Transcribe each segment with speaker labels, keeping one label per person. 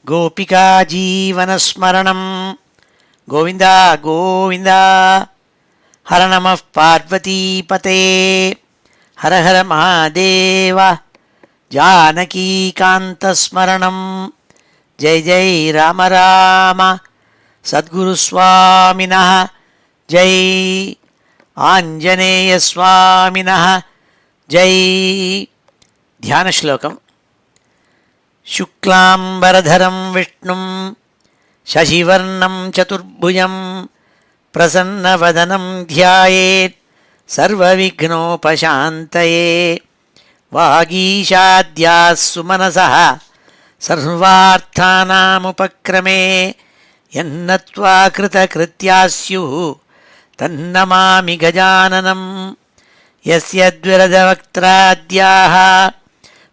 Speaker 1: गोपिका जीवनस्मरणं गोविन्द गोविन्द। हर नमः पार्वतीपते हर हर महादेव। जानकीकान्तस्मरणं जय जय राम राम। सद्गुरुस्वामिनः जय, आञ्जनेयस्वामिनः जय। ध्यानश्लोकम्। शुक्लाम्बरधरं विष्णुं शशिवर्णं चतुर्भुजं प्रसन्नवदनं ध्यायेत् सर्वविघ्नोपशान्तये। वागीशाद्याः सुमनसः सर्वार्थानामुपक्रमे यन्नत्वा कृतकृत्याः स्युः तन्नमामि गजाननं। यस्य द्विरदवक्त्राद्याः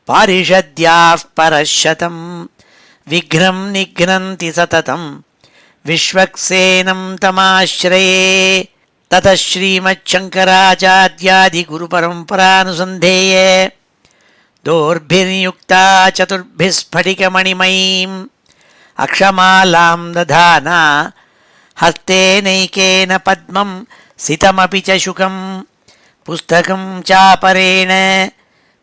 Speaker 1: पारिषद्याः परशतं विघ्नं निघ्नन्ति सततं विश्वक्सेनं तमाश्रये। ततः श्रीमच्छङ्कराचार्यादिगुरुपरम्परानुसन्धेये दोर्भिर्युक्ता चतुर्भिः स्फटिकमणिमयीम् अक्षमालां दधाना हस्तेनैकेन पद्मं सितमपि च शुकं पुस्तकं चापरेण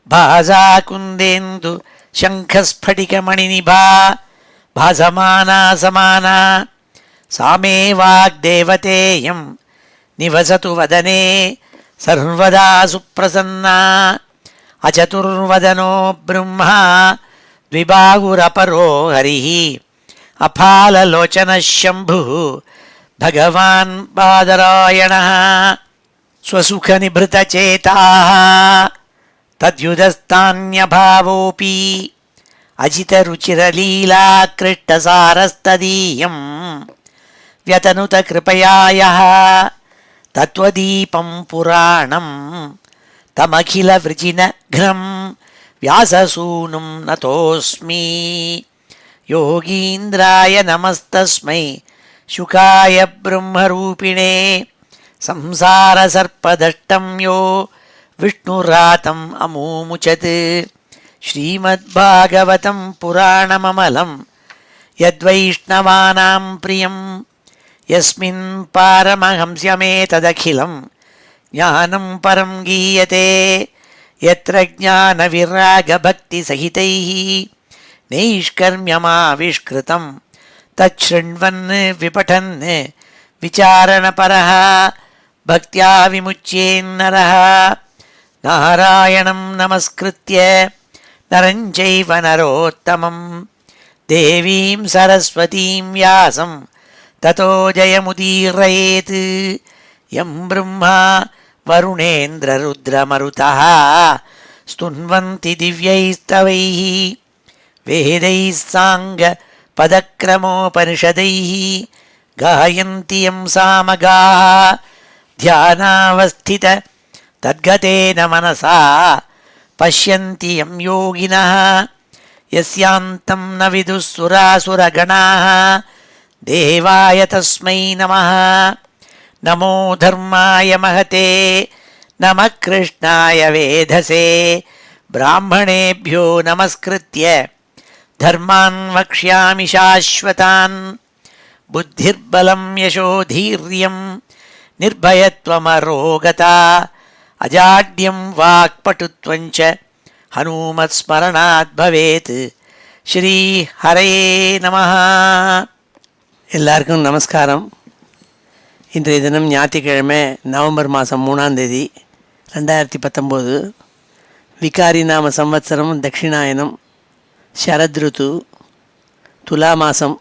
Speaker 1: भासा कुन्देन्दु शङ्खस्फटिकमणिनिभा भासमाना समाना। सा मे वाग्देवतेयं निवसतु वदने सर्वदा सुप्रसन्ना। अचतुर्वदनो ब्रह्मा द्विबाहुरपरो हरिः अफाललोचनः शम्भुः भगवान् बादरायणः। स्वसुखनिभृतचेताः तद्युदस्तान्यभावोऽपि अजितरुचिरलीलाकृष्टसारस्तदीयं व्यतनुतकृपया यः तत्त्वदीपं पुराणं तमखिलवृजिनघ्नं व्याससूनुं नतोऽस्मि। योगीन्द्राय नमस्तस्मै शुकाय ब्रह्मरूपिणे संसारसर्पदष्टं यो विष्णुरातम् अमूमुचत्। श्रीमद्भागवतं पुराणममलं यद्वैष्णवानां प्रियं यस्मिन् पारमहंस्यमेतदखिलं ज्ञानं परं गीयते। यत्र ज्ञानविरागभक्तिसहितैः नैष्कर्म्यमाविष्कृतं तच्छृण्वन् विपठन् विचारणपरः भक्त्या विमुच्येन्नरः। नारायणं नमस्कृत्य नरं चैव नरोत्तमं देवीं सरस्वतीं व्यासं ततो जयमुदीरयेत्। यं ब्रह्मा वरुणेन्द्ररुद्रमरुतः स्तुन्वन्ति दिव्यैस्तवैः वेदैः साङ्गपदक्रमोपनिषदैः गायन्ति यं सामगाः। ध्यानावस्थित तद्गतेन मनसा पश्यन्ति यं योगिनः यस्यान्तं न विदुः सुरासुरगणाः। देवाय तस्मै नमः। नमो धर्माय महते नमः कृष्णाय वेधसे। ब्राह्मणेभ्यो नमस्कृत्य धर्मान् वक्ष्यामि शाश्वतान्। बुद्धिर्बलं यशोधीर्यं निर्भयत्वमरोगता अजाड्यं वाक्पटुत्वं च हनुमत्स्मरणात् भवेत्। श्री हरये நமः. எல்லாருக்கும் நமஸ்காரம். இன்றைய தினம் ஞாயிற்றுக்கிழமை நவம்பர் மாதம் 3ஆம் தேதி 2019. விகாரி நாம சம்வத்சரம் தட்சிணாயனம் சரத்ருத்து துலா மாதம்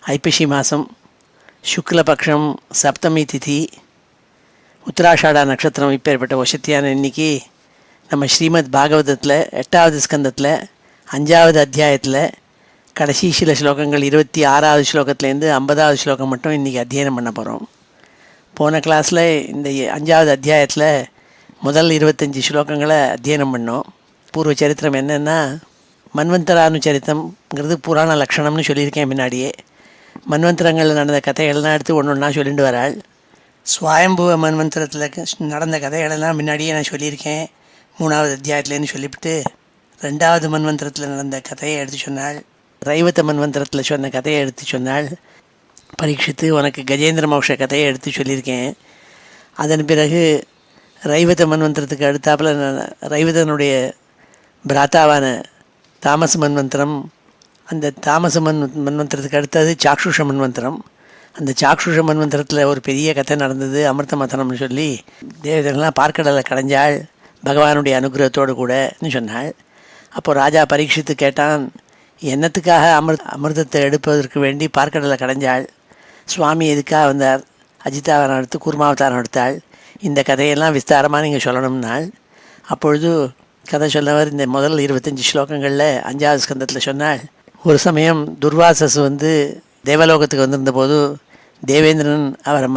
Speaker 1: ஐப்பசி மாதம் சுக்லபக்ஷம் சப்தமி திதி உத்தராஷாடா நட்சத்திரம். இப்பேற்பட்ட வசத்தியான இன்னைக்கு நம்ம ஸ்ரீமத் பாகவதத்தில் 8வது ஸ்கந்தத்தில் 5வது அத்தியாயத்தில் கடைசி சில ஸ்லோகங்கள் 26வது ஸ்லோகத்துலேருந்து 50வது ஸ்லோகம் மட்டும் இன்றைக்கி அத்தியனம் பண்ண போகிறோம். போன கிளாஸில் இந்த 5வது அத்தியாயத்தில் முதல் 25 ஸ்லோகங்களை அத்தியனம் பண்ணோம். பூர்வ சரித்திரம் என்னென்னா, மன்வந்தரானுச்சரித்தம்ங்கிறது புராண லக்ஷணம்னு சொல்லியிருக்கேன் முன்னாடியே. மன்வந்தரங்களில் நடந்த கதைகள்லாம் எடுத்து ஒன்று ஒன்றா சொல்லிட்டு வராள். ஸ்வயம்புவ மன்வந்தரத்தில் நடந்த கதைகளெல்லாம் முன்னாடியே நான் சொல்லியிருக்கேன் 3வது அத்தியாயத்துலேருந்து சொல்லிவிட்டு 2வது மன்வந்தரத்தில் நடந்த கதையை எடுத்து சொன்னாள். ரைவத மன்வந்திரத்தில் சொன்ன கதையை எடுத்து சொன்னாள். பரீட்சித்து உனக்கு கஜேந்திர மோக்ஷ கதையை எடுத்து சொல்லியிருக்கேன். அதன் பிறகு ரைவத மன்வந்திரத்துக்கு அடுத்தாப்பில் ரைவதனுடைய பிராத்தாவான தாமச மன்வந்திரம், அந்த தாமச மன்வந்திரத்துக்கு அடுத்தது சாக்ஷுஷ மன்வந்திரம். அந்த சாக்ஷுஷ மன்வந்திரத்தில் ஒரு பெரிய கதை நடந்தது, அமிர்த மதனம்னு சொல்லி. தேவதைகள்லாம் பார்க்கடலை கடைஞ்சாள் பகவானுடைய அனுகிரகத்தோடு கூடன்னு சொன்னாள். அப்போது ராஜா பரீட்சித்து கேட்டான், என்னத்துக்காக அமிர்தத்தை எடுப்பதற்கு வேண்டி பார்க்கடலை கடைஞ்சாள்? சுவாமி எதுக்காக வந்தார்? அஜிதாவதாரம் எடுத்து கூர்மாவதாரம் எடுத்தாள். இந்த கதையெல்லாம் விஸ்தாரமாக நீங்கள் சொல்லணும்னாள். அப்பொழுது கதை சொல்லவர் இந்த முதல் 25 ஸ்லோகங்களில் 5வது ஸ்கந்தத்தில் சொன்னாள். ஒரு சமயம் துர்வாசஸ் தேவலோகத்துக்கு வந்திருந்தபோது தேவேந்திரன் அவரை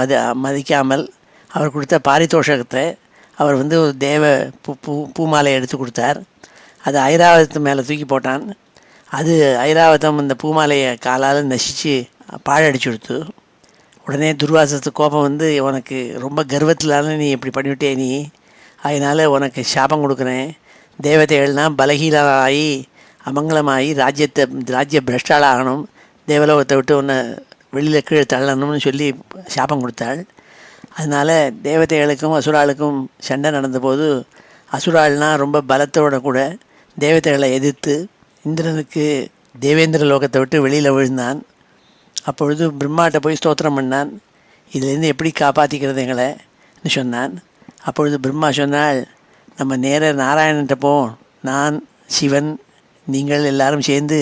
Speaker 1: மதிக்காமல் அவர் கொடுத்த பாரிதோஷகத்தை அவர் ஒரு தேவ பூமாலையை எடுத்து கொடுத்தார். அது ஐராவதத்து மேலே தூக்கி போட்டான். அது ஐராவதம் அந்த பூமாலையை காலால் நசித்து பாழடிச்சு கொடுத்து. உடனே துர்வாசத்துக்கு கோபம் உனக்கு ரொம்ப கர்வத்திலான நீ இப்படி பண்ணிவிட்டே, நீ அதனால் உனக்கு சாபம் கொடுக்குறேன். தேவதைகள்னால் பலகீனமாகி அமங்கலமாகி ராஜ்ய பிரஷ்டாளாகணும், தேவலோகத்தை விட்டு உன்னை வெளியில் கீழே தள்ளணும்னு சொல்லி சாபம் கொடுத்தாள். அதனால் தேவதைகளுக்கும் அசுராளுக்கும் சண்டை நடந்தபோது அசுராள்னால் ரொம்ப பலத்தோட கூட தேவதைகளை எதிர்த்து இந்திரனுக்கு தேவேந்திர லோகத்தை விட்டு வெளியில் விழுந்தான். அப்பொழுது பிரம்மாட்ட போய் ஸ்தோத்திரம் பண்ணான், இதுலேருந்து எப்படி காப்பாற்றிக்கிறது எங்களைன்னு சொன்னான். அப்பொழுது பிரம்மா சொன்னால், நம்ம நேர நாராயணன்ட்ட போவோம், நான் சிவன் நீங்கள் எல்லாரும் சேர்ந்து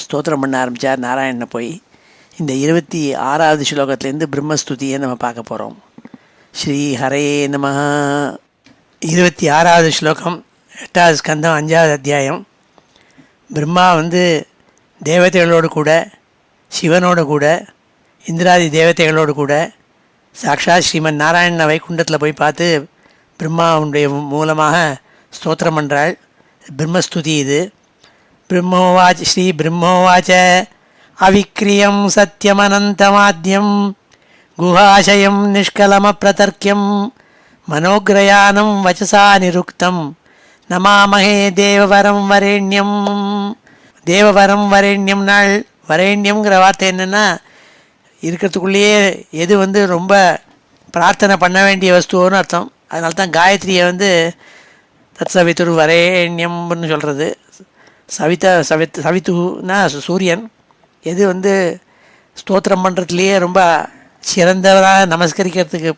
Speaker 1: ஸ்தோத்திரம் பண்ண ஆரம்பித்தார் நாராயணனை போய். இந்த 26வது ஸ்லோகத்துலேருந்து பிரம்மஸ்துதியை நம்ம பார்க்க போகிறோம். ஸ்ரீ ஹரே நமஹ. 26வது ஸ்லோகம் 8வது ஸ்கந்தம் 5வது அத்தியாயம். பிரம்மா தேவதைகளோடு கூட சிவனோடு கூட இந்திராதி தேவதைகளோடு கூட சாக்ஷாத் ஸ்ரீமன் நாராயண வைகுண்டத்தில் போய் பார்த்து பிரம்மாவுடைய மூலமாக ஸ்தோத்திரம் பண்ணுறாள். பிரம்மஸ்துதி இது. பிரம்மோவாச்ச ஸ்ரீ பிரம்மோவாச்ச அவிக்ரியம் சத்யமனந்தமாத்யம் குஹாசயம் நிஷ்கலமப்ரதர்க்கியம் மனோக்ரயானம் வச்சசா நிருக்தம் நமாமஹே தேவவரம் வரேண்யம். தேவவரம் வரேண்யம் நாள். வரேண்யம்ங்கிற வார்த்தை என்னென்னா, இருக்கிறதுக்குள்ளேயே எது ரொம்ப பிரார்த்தனை பண்ண வேண்டிய வஸ்துவோன்னு அர்த்தம். அதனால தான் காயத்ரியை தத் சவித்துரு வரேண்யம்னு சொல்கிறது. சவித்துனா சூரியன். எது ஸ்தோத்திரம் பண்ணுறதுலையே ரொம்ப சிறந்தவராக நமஸ்கரிக்கிறதுக்கு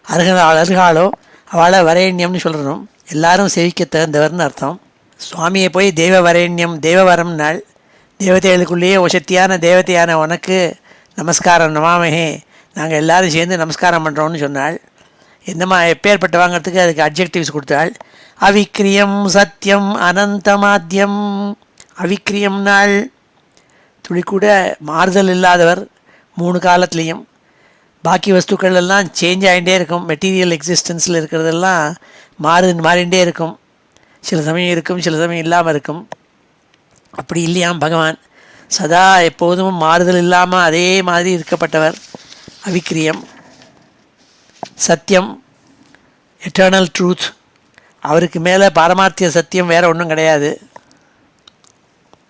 Speaker 1: அருகாளோ அவளை வரேண்யம்னு சொல்லணும். எல்லாரும் சேவிக்க தகுந்தவர்னு அர்த்தம். சுவாமியை போய் தேவ வரேண்யம் தேவவரம் நாள். தேவதைகளுக்குள்ளேயே வசத்தியான தேவதையான உனக்கு நமஸ்காரம், நமாமஹே, நாங்கள் எல்லோரும் சேர்ந்து நமஸ்காரம் பண்ணுறோன்னு சொன்னாள். என்னம்மா எப்பேற்பட்டவாங்கிறதுக்கு அதுக்கு அட்ஜெக்டிவ்ஸ் கொடுத்தாள். அவிக்ரியம் சத்தியம் அனந்தமாத்தியம். அவிக்ரியம் நாள், துளி கூட மாறுதல் இல்லாதவர் 3 காலத்துலேயும். பாக்கி வஸ்துக்கள் எல்லாம் சேஞ்ச் ஆகிட்டே இருக்கும். மெட்டீரியல் எக்ஸிஸ்டன்ஸில் இருக்கிறதெல்லாம் மாறிகிட்டே இருக்கும். சில சமயம் இருக்கும், சில சமயம் இல்லாமல் இருக்கும். அப்படி இல்லையாம் பகவான். சதா எப்போதும் மாறுதல் இல்லாமல் அதே மாதிரி இருக்கப்பட்டவர். அவிக்ரியம். சத்தியம், எட்டர்னல் ட்ரூத். அவருக்கு மேலே பாரமார்த்திய சத்தியம் வேறு ஒன்றும் கிடையாது.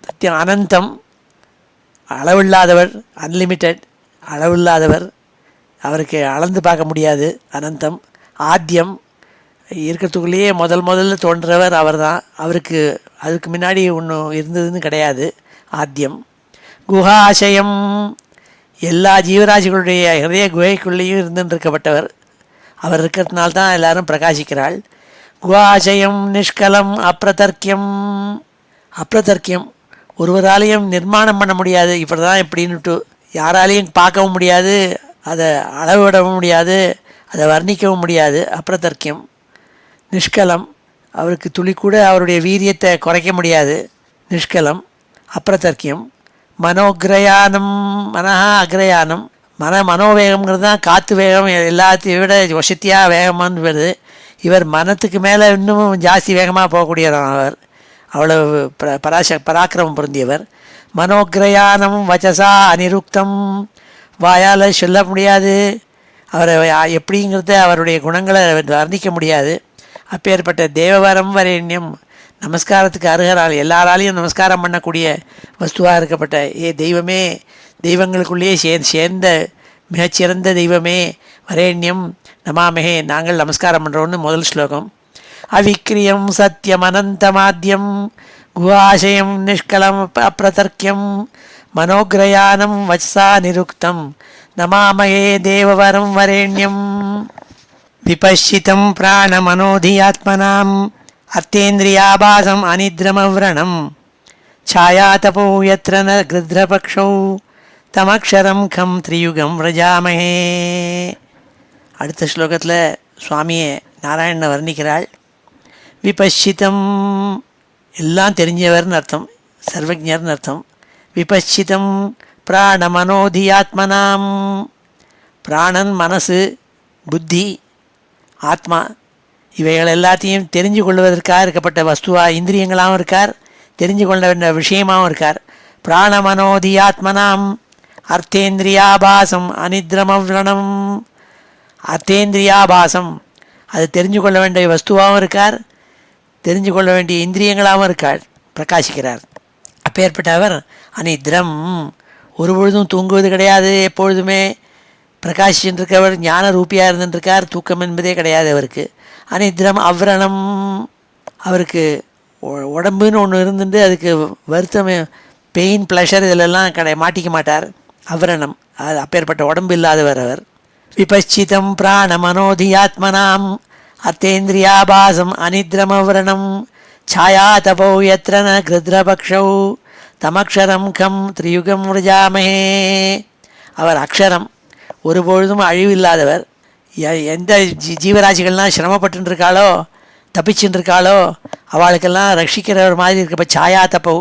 Speaker 1: சத்தியம். அனந்தம், அளவில்லாதவர், அன்லிமிட்டெட், அளவில்லாதவர், அவருக்கு அளந்து பார்க்க முடியாது. அனந்தம். ஆத்தியம், இருக்கிறதுக்குள்ளேயே முதல்ல தோன்றவர் அவர் தான். அவருக்கு அதுக்கு முன்னாடி ஒன்றும் இருந்ததுன்னு கிடையாது. ஆத்தியம். குஹாசயம், எல்லா ஜீவராசிகளுடைய ஹிருதய குகைக்குள்ளேயும் இருக்கப்பட்டவர். அவர் இருக்கிறதுனால தான் எல்லாரும் பிரகாசிக்கிறாள். குஹாசயம் நிஷ்கலம் அப்ரதர்க்கியம். அப்ரதர்க்கியம், ஒருவராலையும் நிர்மாணம் பண்ண முடியாது. இப்படி தான் எப்படின்னுட்டு யாராலையும் பார்க்கவும் முடியாது, அதை அளவிடவும் முடியாது, அதை வர்ணிக்கவும் முடியாது. அப்ரதர்க்கியம். நிஷ்கலம், அவருக்கு துளி கூட அவருடைய வீரியத்தை குறைக்க முடியாது. நிஷ்கலம். அப்ரதர்க்கியம். மனோக்ரயானம், மனஹா அக்ரயானம். மனோவேகம்ங்கிறது தான் காற்று வேகம், எல்லாத்தையும் விட வசத்தியாக வேகமானு வருது. இவர் மனத்துக்கு மேலே இன்னும் ஜாஸ்தி வேகமாக போகக்கூடியவர். அவர் அவ்வளவு பராக்கிரமம் பொருந்தியவர். மனோக்ரயானம் வச்சசா அனிருக்தம், வாயால் சொல்ல முடியாது. அவரை எப்படிங்கிறத அவருடைய குணங்களை வர்ணிக்க முடியாது. அப்பேற்பட்ட தேவவரம் வரேண்யம், நமஸ்காரத்துக்கு அருகரால் எல்லாராலையும் நமஸ்காரம் பண்ணக்கூடிய வஸ்துவாக இருக்கப்பட்ட தெய்வமே, தெய்வங்களுக்குள்ளேயே சேர்ந்த மிகச்சிறந்த தெய்வமே, வரேண்யம் நமாமஹே, நாங்கள் நமஸ்காரம் பண்ணுறோன்னு முதல் ஸ்லோகம். அவிக்ரியம் சத்தியம் அனந்தமாத்யம் குஹாசயம் நிஷ்கலம் அப்ரதர்க்கியம் மனோக்ரயானம் வச்சா நிருக்தம் நமாமஹே தேவவரம் வரேண்யம். விபஷ்சிதம் பிராணமனோதியாத்மனாம் அர்த்தேந்திரியாபாசம் அனித்ரமவ்ரணம் ಛಾಯಾತಪೋ ಯತ್ರ ನ ಗೃಧ್ರಪಕ್ಷೌ தமக்ஷரம் கம் திரியுகம் விரஜாமஹே. அடுத்த ஸ்லோகத்தில் சுவாமியை நாராயணனை வர்ணிக்கிறாள். விபஷ்சிதம், எல்லாம் தெரிஞ்சவர்னு அர்த்தம், சர்வஜர்னு அர்த்தம். விபஷ்சிதம் பிராணமனோதியாத்மனாம், பிராணன் மனசு புத்தி ஆத்மா இவைகள் எல்லாத்தையும் தெரிஞ்சு கொள்வதற்காக இருக்கப்பட்ட வஸ்துவா இந்திரியங்களாகவும் இருக்கார், தெரிஞ்சு கொள்ள வேண்டிய விஷயமாகவும் இருக்கார். பிராணமனோதியாத்மனாம் அர்த்தேந்திரியாபாசம் அனித்ரமவ்ரணம், அர்த்தேந்திரியாபாசம் அது தெரிஞ்சு கொள்ள வேண்டிய வஸ்துவாகவும் இருக்கார், தெரிஞ்சு கொள்ள வேண்டிய இந்திரியங்களாகவும் இருக்கார், பிரகாசிக்கிறார். அப்பேற்பட்ட அவர் அனித்ரம், ஒரு பொழுதும் தூங்குவது கிடையாது, எப்பொழுதுமே பிரகாசிச்சுருக்கவர், ஞான ரூபியாக இருந்துருக்கார், தூக்கம் என்பதே கிடையாது அவருக்கு. அனித்ரம் அவ்ரணம், அவருக்கு உடம்புன்னு ஒன்று இருந்துட்டு அதுக்கு வருத்தம், பெயின் ப்ளஷர் இதிலெல்லாம் மாட்டிக்க மாட்டார். அவ்ரணம், அது அப்பேற்பட்ட உடம்பு இல்லாதவர் அவர். விபஷ்சிதம் பிராணமனோதியாத்மனாம் அர்த்தேந்திரியாபாசம் அனித்ரமவ்ரணம் ಛಾಯಾ தபோ யத்ர ந கிருத்ரபக்ஷௌ தமக்ஷரம் கம் திரியுகம் விரஜாமஹே. அவர் அக்ஷரம், ஒருபொழுதும் அழிவில்லாதவர். எந்த ஜீவராசிகள்லாம் சிரமப்பட்டு இருக்காளோ, தப்பிச்சுட்டு இருக்காளோ, அவளுக்கெல்லாம் ரட்சிக்கிறவர் மாதிரி இருக்கப்ப ಛಾಯಾ தபோ,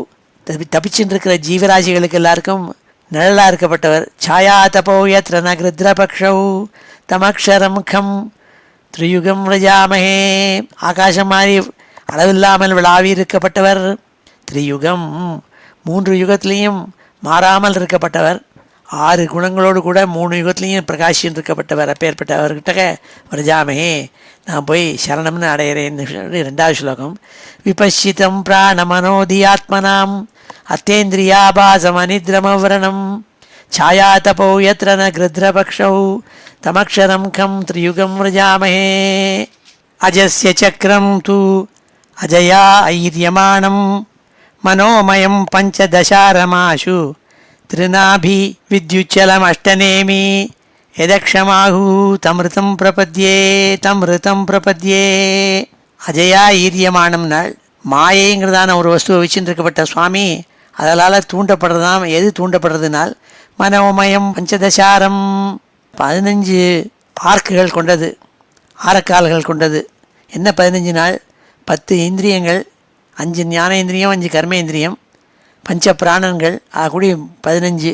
Speaker 1: தப்பிச்சுட்டு இருக்கிற ஜீவராசிகளுக்கு எல்லாருக்கும் நிழலாக இருக்கப்பட்டவர். ಛಾಯಾ தபோ யத்ர ந கிருத்ரபக்ஷௌ தமக்ஷரம் கம் திரியுகம் விரஜாமஹே. ஆகாசம் மாதிரி அளவில்லாமல் விழாவி இருக்கப்பட்டவர். திரியுகம், 3 யுகத்திலையும் மாறாமல் இருக்கப்பட்டவர். 6 குணங்களோடு கூட 3 யுகத்திலையும் பிரகாஷின்னு இருக்கப்பட்டவர். அப்பேற்பட்டவர்கிட்ட விரஜாமஹே, நான் போய் சரணம்னு அடையிறேன்னு சொல்லி 2வது ஸ்லோகம். விபஷ்சிதம் பிராணமனோதியாத்மனாம் அர்த்தேந்திரியாபாசம் அனித்ரமவ்ரணம் ಛಾಯಾ தபோ யத்ர ந கிருத்ரபக்ஷௌ தமக்ஷரம் கம் திரியுகம் விரஜாமஹே. அஜஸ்ய சக்கரம் து அஜயா ஐரியமாணம் மனோமயம் பஞ்சதசாரமாஷு திருநாபி வித்யுச்சலம் அஷ்டநேமி எதக்ஷமாகு தமிருதம் பிரபத்யே தமிருதம் பிரபத்யே. அஜயா ஈரியமானம் நாள், மாயைங்கிறதான ஒரு வஸ்துவை வச்சுட்டு இருக்கப்பட்ட சுவாமி அதனால் தூண்டப்படுறதாம். எது தூண்டப்படுறதுனால் மனோமயம் பஞ்சதசாரம், 15 ஆர்க்குகள் கொண்டது, ஆரக்கால்கள் கொண்டது. என்ன 15 நாள்? 10 இந்திரியங்கள், 5 ஞானேந்திரியம், 5 கர்மேந்திரியம், பஞ்ச பிராணன்கள் ஆகக்கூடி 15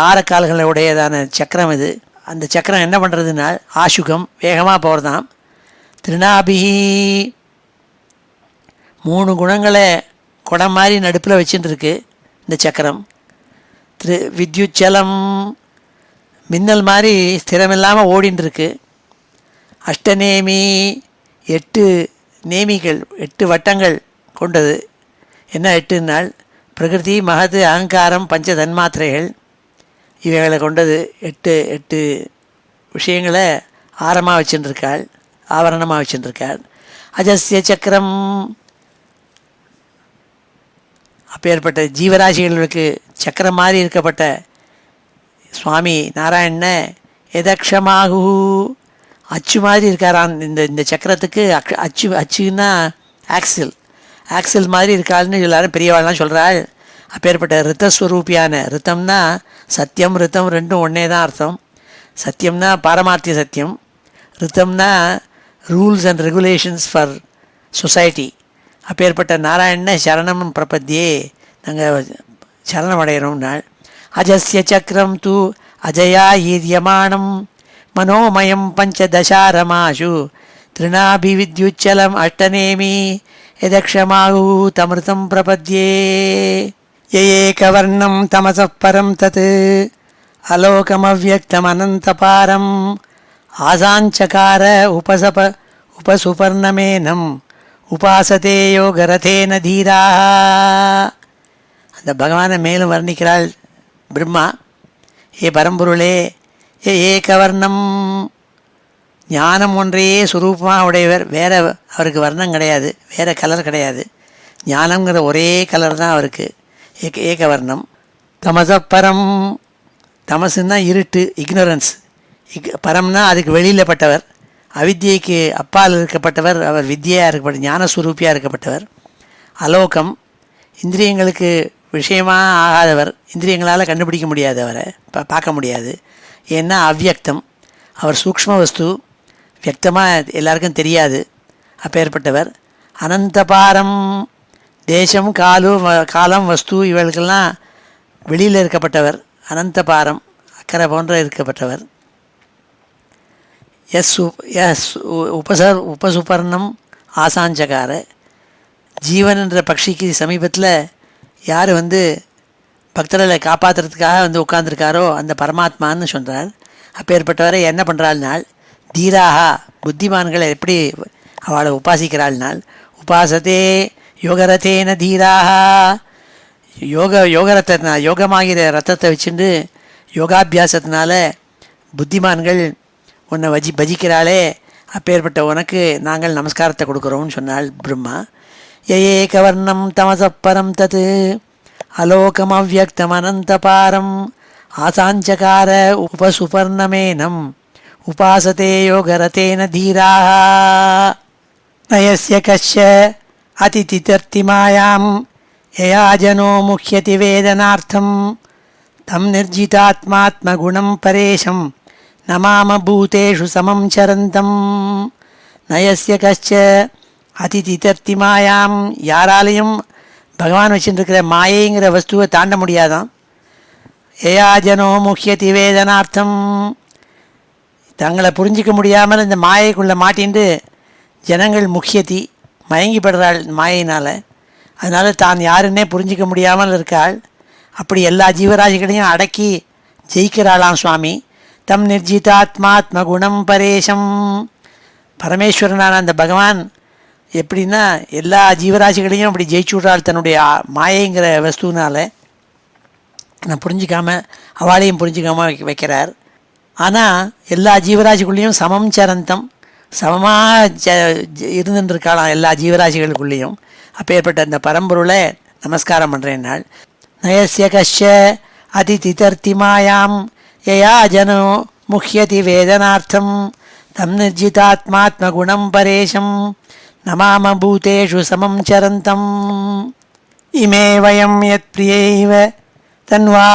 Speaker 1: ஆரக்கால்களுடையதான சக்கரம் இது. அந்த சக்கரம் என்ன பண்ணுறதுனால் ஆசுகம், வேகமாக போகிறதாம். திருநாபிகி, 3 குணங்களை குடம் மாதிரி நடுப்பில் வச்சுட்டு இருக்கு இந்த சக்கரம். வித்யுச்சலம், மின்னல் மாதிரி ஸ்திரமில்லாமல் ஓடின்னு இருக்கு. அஷ்டநேமி, 8 நேமிகள், 8 வட்டங்கள் கொண்டது. என்ன 8 நாள்? பிரகிருதி, மகது, அகங்காரம், பஞ்ச தன்மாத்திரைகள் இவைகளை கொண்டது. 8 விஷயங்களை ஆரமாக வச்சுருக்காள், ஆவரணமாக வச்சுருக்காள். அஜஸ்ய சக்கரம், அப்பேற்பட்ட ஜீவராசிகளுக்கு சக்கரம் மாதிரி இருக்கப்பட்ட சுவாமி நாராயண எதக்ஷமாகு, அச்சு மாதிரி இருக்காரான். இந்த சக்கரத்துக்கு அச்சுன்னா ஆக்சில் மாதிரி இருக்காள்னு எல்லாரும் பெரியவாள்லாம் சொல்கிறாள். அப்பேற்பட்ட ரித்தஸ்வரூபியான, ரித்தம்னா சத்தியம், ரித்தம் ரெண்டும் ஒன்றே தான் அர்த்தம். சத்தியம்னா பாரமார்த்திய சத்தியம், ரித்தம்னா rules and regulations for society. அப்பேற்பட்ட நாராயண சரணம் பிரபத்தியே, நாங்கள் சரணம் அடைகிறோம் நாள். அஜஸ்ய சக்கரம் து அஜயா ஈரியமானம் மனோமயம் பஞ்சதசாரமாஷு திருநாபிவித்யுச்சலம் அஷ்டநேமி எதக்ஷமாகு தமிருதம் பிரபத்யே. ஏகவர்ணம் தமசः பரம் தத் அலோகமவ்யக்தமனந்தபாரம் ஆசாஞ்சகார உபசுபர்ணமேனம் உபாசதே யோகரதேன தீராக. அந்த பகவானை மேலும் வர்ணிக்கிறாள் பிரம்மா. ஏ பரம்பொருளே, ஏ ஏகவர்ணம், ஞானம் ஒன்றையே சுரூபமாக உடையவர், வேறு அவருக்கு வர்ணம் கிடையாது, வேறு கலர் கிடையாது. ஞானங்கிற ஒரே கலர் தான் அவருக்கு, ஏகவர்ணம். தமசப்பரம், தமசுன்னா இருட்டு, இக்னோரன்ஸ். பரம்னா அதுக்கு வெளியில் பட்டவர், அவித்யைக்கு அப்பால் இருக்கப்பட்டவர் அவர், வித்யாக இருக்கப்பட்ட ஞானஸ்வரூப்பியாக இருக்கப்பட்டவர். அலோகம், இந்திரியங்களுக்கு விஷயமாக ஆகாதவர், இந்திரியங்களால் கண்டுபிடிக்க முடியாது, அவரை பார்க்க முடியாது. ஏன்னா அவ்வியக்தம், அவர் சூக்ஷ்ம வஸ்து, வியக்தமாக எல்லாருக்கும் தெரியாது, அப்பேற்பட்டவர். அனந்தபாரம், தேசம் காலம் வஸ்து இவர்களுக்கெல்லாம் வெளியில் இருக்கப்பட்டவர், அனந்தபாரம், அக்கறை போன்ற இருக்கப்பட்டவர். உபசுபர்ணம் ஆசாஞ்சகார, ஜீவன் என்ற பக்ஷிக்கு சமீபத்தில் யார் பக்தர்களை காப்பாற்றுறதுக்காக உட்கார்ந்துருக்காரோ அந்த பரமாத்மான்னு சொல்கிறார். அப்பேற்பட்டவரை என்ன பண்ணுறாள்னால், தீராகா, புத்திமான்களை எப்படி அவளை உபாசிக்கிறாள்னால், உபாசத்தே யோகரத்தேன தீராகா, யோகமாகிற ரத்தத்தை வச்சுட்டு யோகாபியாசத்தினால புத்திமான்கள் உன்னை பஜிக்கிறாளே, அப்பேற்பட்ட உனக்கு நாங்கள் நமஸ்காரத்தை கொடுக்குறோம்னு சொன்னாள் பிரம்மா. ஏகவர்ணம் தமசப்பரம் தத் அலோகம் அவ்யக்தம் அனந்தபாரம் ஆசாஞ்சகார உபசுபர்ணமேனம் உபாசதே யோகரதேன தீராக. நயஸ்ய கஷ்ய அதிதிதர்த்திமாயாம் யயா ஜனோ முஹ்யதி வேதனார்த்தம் தம் நிர்ஜிதாத்மாத்மகுணம் பரேஷம் நமாம பூதேஷு சமம் சரந்தம். நயஸ்ய கஷ்ட அதிதிதர்த்திமாயாம், யாராலையும் பகவான் வச்சுருக்கிற மாயைங்கிற வஸ்துவை தாண்ட முடியாதான். ஏயா ஜனோ முஹ்யதி வேதனார்த்தம், தங்களை புரிஞ்சிக்க முடியாமல் இந்த மாயைக்குள்ளே மாட்டின்று ஜனங்கள் முஹ்யதி மயங்கிப்படுறாள் மாயினால். அதனால் தான் யாருன்னே புரிஞ்சிக்க முடியாமல் இருக்காள். அப்படி எல்லா ஜீவராசிகளையும் அடக்கி ஜெயிக்கிறாளாம் சுவாமி. தம் நிர்ஜிதாத்மாத்ம குணம் பரேஷம், பரமேஸ்வரனான அந்த பகவான் எப்படின்னா எல்லா ஜீவராசிகளையும் அப்படி ஜெயிச்சு விட்றாள் தன்னுடைய மாயைங்கிற வஸ்துனால். நான் புரிஞ்சிக்காமல் அவளையும் புரிஞ்சிக்காமல் வைக்கிறார். ஆனால் எல்லா ஜீவராசிக்குள்ளேயும் சமம் சரந்தம், சமமாக இருந்துருக்காளாம் எல்லா ஜீவராசிகளுக்குள்ளேயும். அப்பேற்பட்ட அந்த பரம்பொருளை நமஸ்காரம் பண்ணுறேன் நாள். நயஸ்ய கஷ்ய அதிதிதர்த்திமாயாம் யயா ஜனோ முஹ்யதி வேதனார்த்தம் தம் நிர்ஜிதாத்மாத்மகுணம் பரேஷம் நமாம பூதேஷு சமம் சரந்தம். இமே வயம் யத் பிரியைவ தன்வா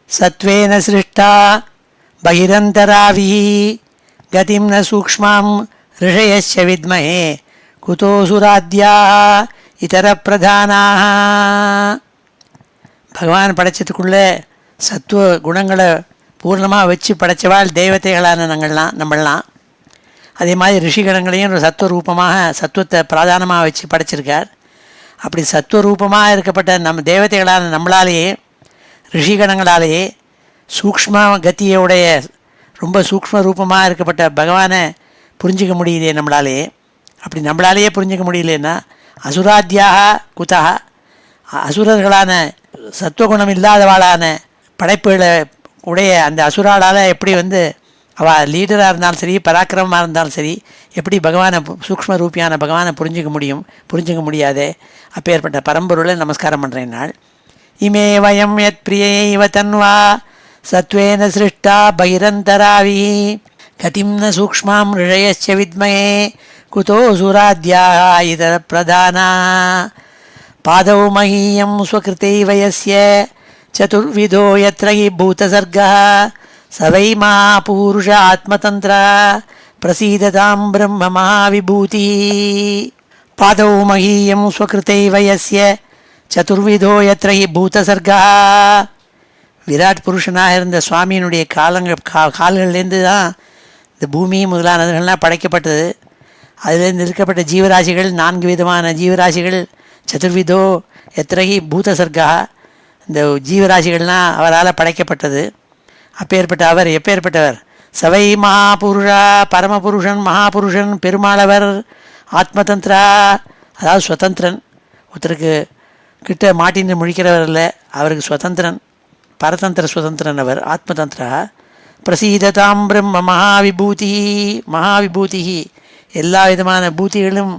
Speaker 1: சத்வேன சிருஷ்டா பகிரந்தராவிஹி கதிம் ந சூக்ஷ்மாம் ரிஷயஸ்ய வித்மஹே குதோ சுராத்யாः இதர பிரதானாः. பகவான் படைச்சதுக்குள்ளே சத்துவ குணங்களை பூர்ணமாக வச்சு படைச்சவாள் தேவதைகளான நம்மளாம். அதே மாதிரி ரிஷிகணங்களையும் சத்துவ ரூபமாக சத்துவத்தை பிரதானமாக வச்சு படைச்சிருக்கார். அப்படி சத்துவ ரூபமாக இருக்கப்பட்ட நம்ம தேவதைகளான நம்மளாலேயே ரிஷிகணங்களாலேயே சூக்ஷ்ம கத்தியோடைய ரொம்ப சூக்ஷ்ம ரூபமாக இருக்கப்பட்ட பகவானை புரிஞ்சிக்க முடியலையே நம்மளாலேயே. அப்படி நம்மளாலேயே புரிஞ்சிக்க முடியலன்னா அசுராத்தியாக குதா, அசுரர்களான சத்துவகுணம் இல்லாதவாளான படைப்புகளை உடைய அந்த அசுராளால் எப்படி அவள் லீடராக இருந்தாலும் சரி, பராக்கிரமமாக இருந்தாலும் சரி, எப்படி பகவானை சூக்ஷ்ம ரூபியான பகவானை புரிஞ்சிக்க முடியாதே. அப்பேற்பட்ட பரம்பொருளை நமஸ்காரம் பண்ணுறேன் நாள். இமே வயம் யத் பிரியைவ தன்வா சத்வேன சிருஷ்டா பகிரந்தராவி கதிம் ந சூக்ஷ்மாம் ரிஷயஸ்ய வித்மஹே குதோ சுராத்யாः இதர பிரதானா. பாதௌ மஹீயம் ஸ்வகிருதைவ யஸ்ய சதுர்விதோ யத்ர ஹி பூதசர்கः ச வை மகாபூருஷ ஆத்மதந்திரா பிரசீததாம் பிரம்ம மகாவிபூதிः. பாதௌ மஹீயம் ஸ்வகிருதைவ யஸ்ய சதுர்விதோ யத்ர ஹி பூதசர்கः, விராட் புருஷனாக இருந்த சுவாமியினுடைய கால்கள்லேருந்து தான் இந்த பூமி முதலானதுகள்லாம் படைக்கப்பட்டது. அதிலேருந்து இருக்கப்பட்ட ஜீவராசிகள் 4 விதமான ஜீவராசிகள். சதுர்விதோ எத்திரகி பூதசர்கா, இந்த ஜீவராசிகள்லாம் அவரால் படைக்கப்பட்டது. அப்பேற்பட்ட அவர் எப்பேற்பட்டவர்? சவை மகாபுருஷா, பரமபுருஷன், மகாபுருஷன், பெருமாளவர், ஆத்மதந்திரா, அதாவது சுதந்திரன். ஒருத்தருக்கு கிட்ட மாட்டின்னு முழிக்கிறவர் இல்லை, அவருக்கு சுதந்திரன், பரதந்திர சுதந்திரன் அவர். ஆத்மதந்திரா பிரசீததாம் பிரம்ம மகாவிபூதி. மகாவிபூதி, எல்லா விதமான பூதிகளும்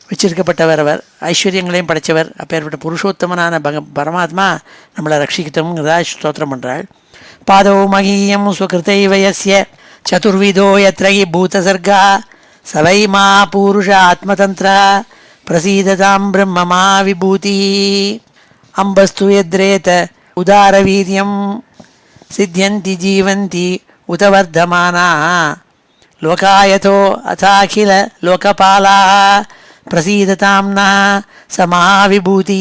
Speaker 1: வச்சிருக்கப்பட்டவர் அவர், ஐஸ்வர்யங்களையும் படைத்தவர். அப்பேற்பட்ட புருஷோத்தமனான பரமாத்மா நம்மளை ரட்சிக்கட்டும்ங்கிறதா ஸ்தோத்திரம் பண்ணுறாள். பாதோ மகீயம் ஸ்வகிருத்தை வயசிய சதுர்விதோ யத்ரை பூதசர்கா சவை மா பூருஷ ஆத்மதந்திரா பிரசீததாம் பிரம்ம மகாவிபூதி. அம்பஸ்து யத்ரேத உதாரவீரியம் சித்தியந்தி ஜீவந்தி உதவர்தமானாः லோகாயதோ அதாகில லோகபாலாः பிரசீததாம் நः ச மகாவிபூதி.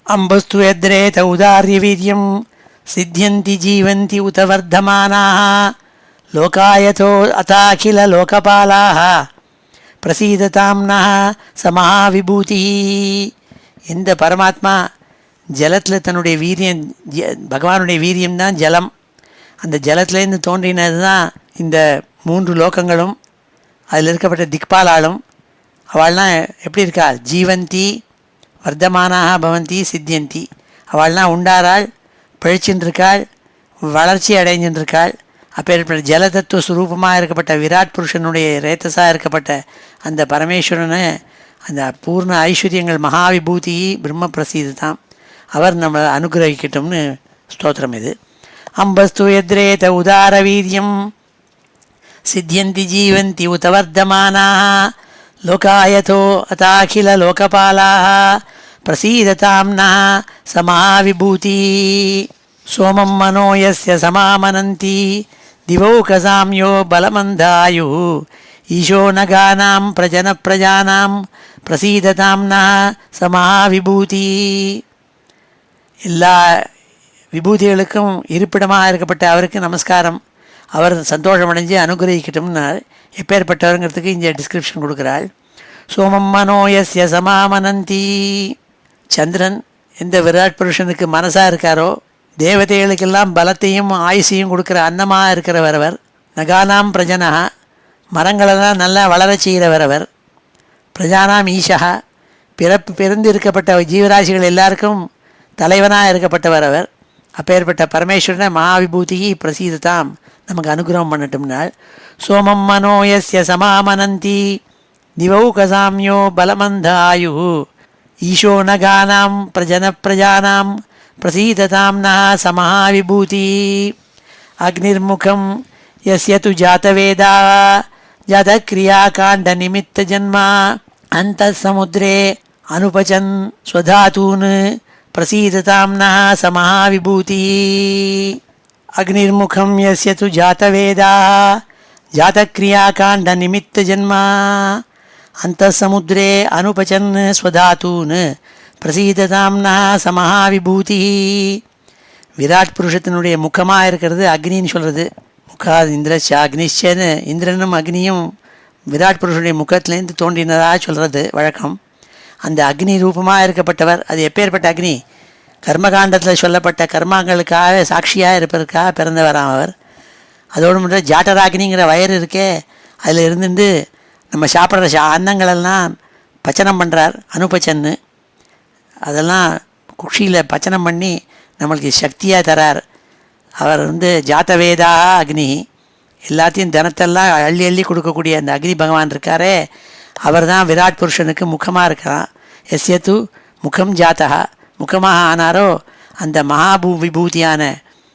Speaker 1: அம்பஸ்து யத்ரேத உதார்யவீர்யம் சித்தியந்தி ஜீவந்தி உதவர்தமானாः லோகாயதோ அதாகில லோகபாலாः பிரசீததாம் நः ச மகாவிபூதி. இந்த பரமாத்மா ஜலத்தில் தன்னுடைய வீரியம், பகவானுடைய வீரியம்தான் ஜலம். அந்த ஜலத்திலேருந்து தோன்றினது தான் இந்த 3 லோகங்களும், அதில் இருக்கப்பட்ட திக்பாலாலும். அவள்லாம் எப்படி இருக்கா? ஜீவந்தி வர்த்தமானாக பவந்தி சித்தியந்தி. அவள்லாம் உண்டாராள், பழிச்சுருக்காள், வளர்ச்சி அடைஞ்சின்றிருக்காள். அப்பேற்பட்ட ஜலதத்துவ சுரூபமாக இருக்கப்பட்ட விராட் புருஷனுடைய ரேத்தஸாக இருக்கப்பட்ட அந்த பரமேஸ்வரனை அந்த பூர்ண ஐஸ்வர்யங்கள் மகாவிபூதி பிரம்ம பிரசீததாம், அவர் நம்மளை அனுகிரகிக்கட்டும்னு ஸ்தோத்திரம் இது. அம்பஸ்து யத்ரேத உதாரவீரியம் சித்தியந்தி ஜீவந்தி உதவர்தமானாः லோகாயதோ அதாகில லோகபாலாः பிரசீததாம் நः ச மகாவிபூதி. சோமம் மனோ யஸ்ய சமாமனந்தி திவௌகசாம்யோ பலமந்தாயுः ஈசோ நகானாம் பிரஜன பிரஜானாம் பிரசீததாம் நः ச மகாவிபூதி. எல்லா விபூதிகளுக்கும் இருப்பிடமாக இருக்கப்பட்ட அவருக்கு நமஸ்காரம். அவர் சந்தோஷமடைஞ்சு அனுகிரகிக்கட்டும்னார். எப்பேற்பட்டவருங்கிறதுக்கு இங்கே டிஸ்கிரிப்ஷன் கொடுக்குறாள். சோமம் மனோ யஸ்ய சமாமனந்தி. சந்திரன் எந்த விராட் புருஷனுக்கு மனசாக இருக்காரோ, தேவதைகளுக்கெல்லாம் பலத்தையும் ஆயுசையும் கொடுக்குற அன்னமாக இருக்கிறவர் அவர். நகானாம் பிரஜனா, மரங்களெல்லாம் நல்லா வளர செய்கிறவர் அவர். பிரஜானாம் ஈஷா, பிறந்து இருக்கப்பட்ட ஜீவராசிகள் எல்லாருக்கும் தலைவனாக இருக்கப்பட்டவர் அவர். அப்பேற்பட்ட பரமேஸ்வரனை மகாவிபூதி பிரசீததாம், நமக்கு அனுகிரகம் பண்ணட்டும்னாள். சோமம் மனோ யஸ்ய சமாமனந்தி திவௌகசாம்யோ பலமந்தாயுः ஈசோ நகானாம் பிரஜன பிரஜானாம் பிரசீததாம் நः ச மகாவிபூதி. அக்னிர்முகம் யஸ்ய து ஜாதவேதாः ஜாதக்ரியாகாண்ட நிமித்த ஜன்மா அந்தः சமுத்ரே அனுபச்சன் ஸ்வதாதூன் பிரசீததாம் நः ச மகாவிபூதி. அக்னிர்முகம் யஸ்ய து ஜாதவேதாः ஜாதக்ரியாகாண்ட நிமித்த ஜன்மா அந்தः சமுத்ரே அனுபச்சன் ஸ்வதாதூன் பிரசீததாம் நः ச மகாவிபூதி. விராட் புருஷத்தினுடைய முகமாக இருக்கிறது அக்னின்னு சொல்கிறது. முகா இந்திரச்ச அக்னிச்சன்னு, இந்திரனும் அக்னியும் விராட் புருஷனுடைய முகத்திலேருந்து தோன்றினதாக சொல்கிறது வழக்கம். அந்த அக்னி ரூபமாக இருக்கப்பட்டவர். அது எப்பேற்பட்ட அக்னி? கர்மகாண்டத்தில் சொல்லப்பட்ட கர்மாங்களுக்காக சாட்சியாக இருப்பதற்காக பிறந்தவராம் அவர். அதோடு மட்டும் ஜாட்டராக்னிங்கிற வயர் இருக்கே, அதில் இருந்துட்டு நம்ம சாப்பிட்ற அன்னங்களெல்லாம் பச்சனம் பண்ணுறார், அனுபச்சன்னு. அதெல்லாம் குஷியில் பச்சனம் பண்ணி நம்மளுக்கு சக்தியாக தரார். அவர் ஜாத்தவேதா அக்னி, எல்லாத்தையும் தனத்தெல்லாம் அள்ளி அள்ளி கொடுக்கக்கூடிய அந்த அக்னி பகவான் இருக்காரே, அவர் தான் விராட் புருஷனுக்கு முகமாக இருக்கிறான். எஸ்யத்து முகம் ஜாத்தகா, முகமாக ஆனாரோ அந்த விபூதியான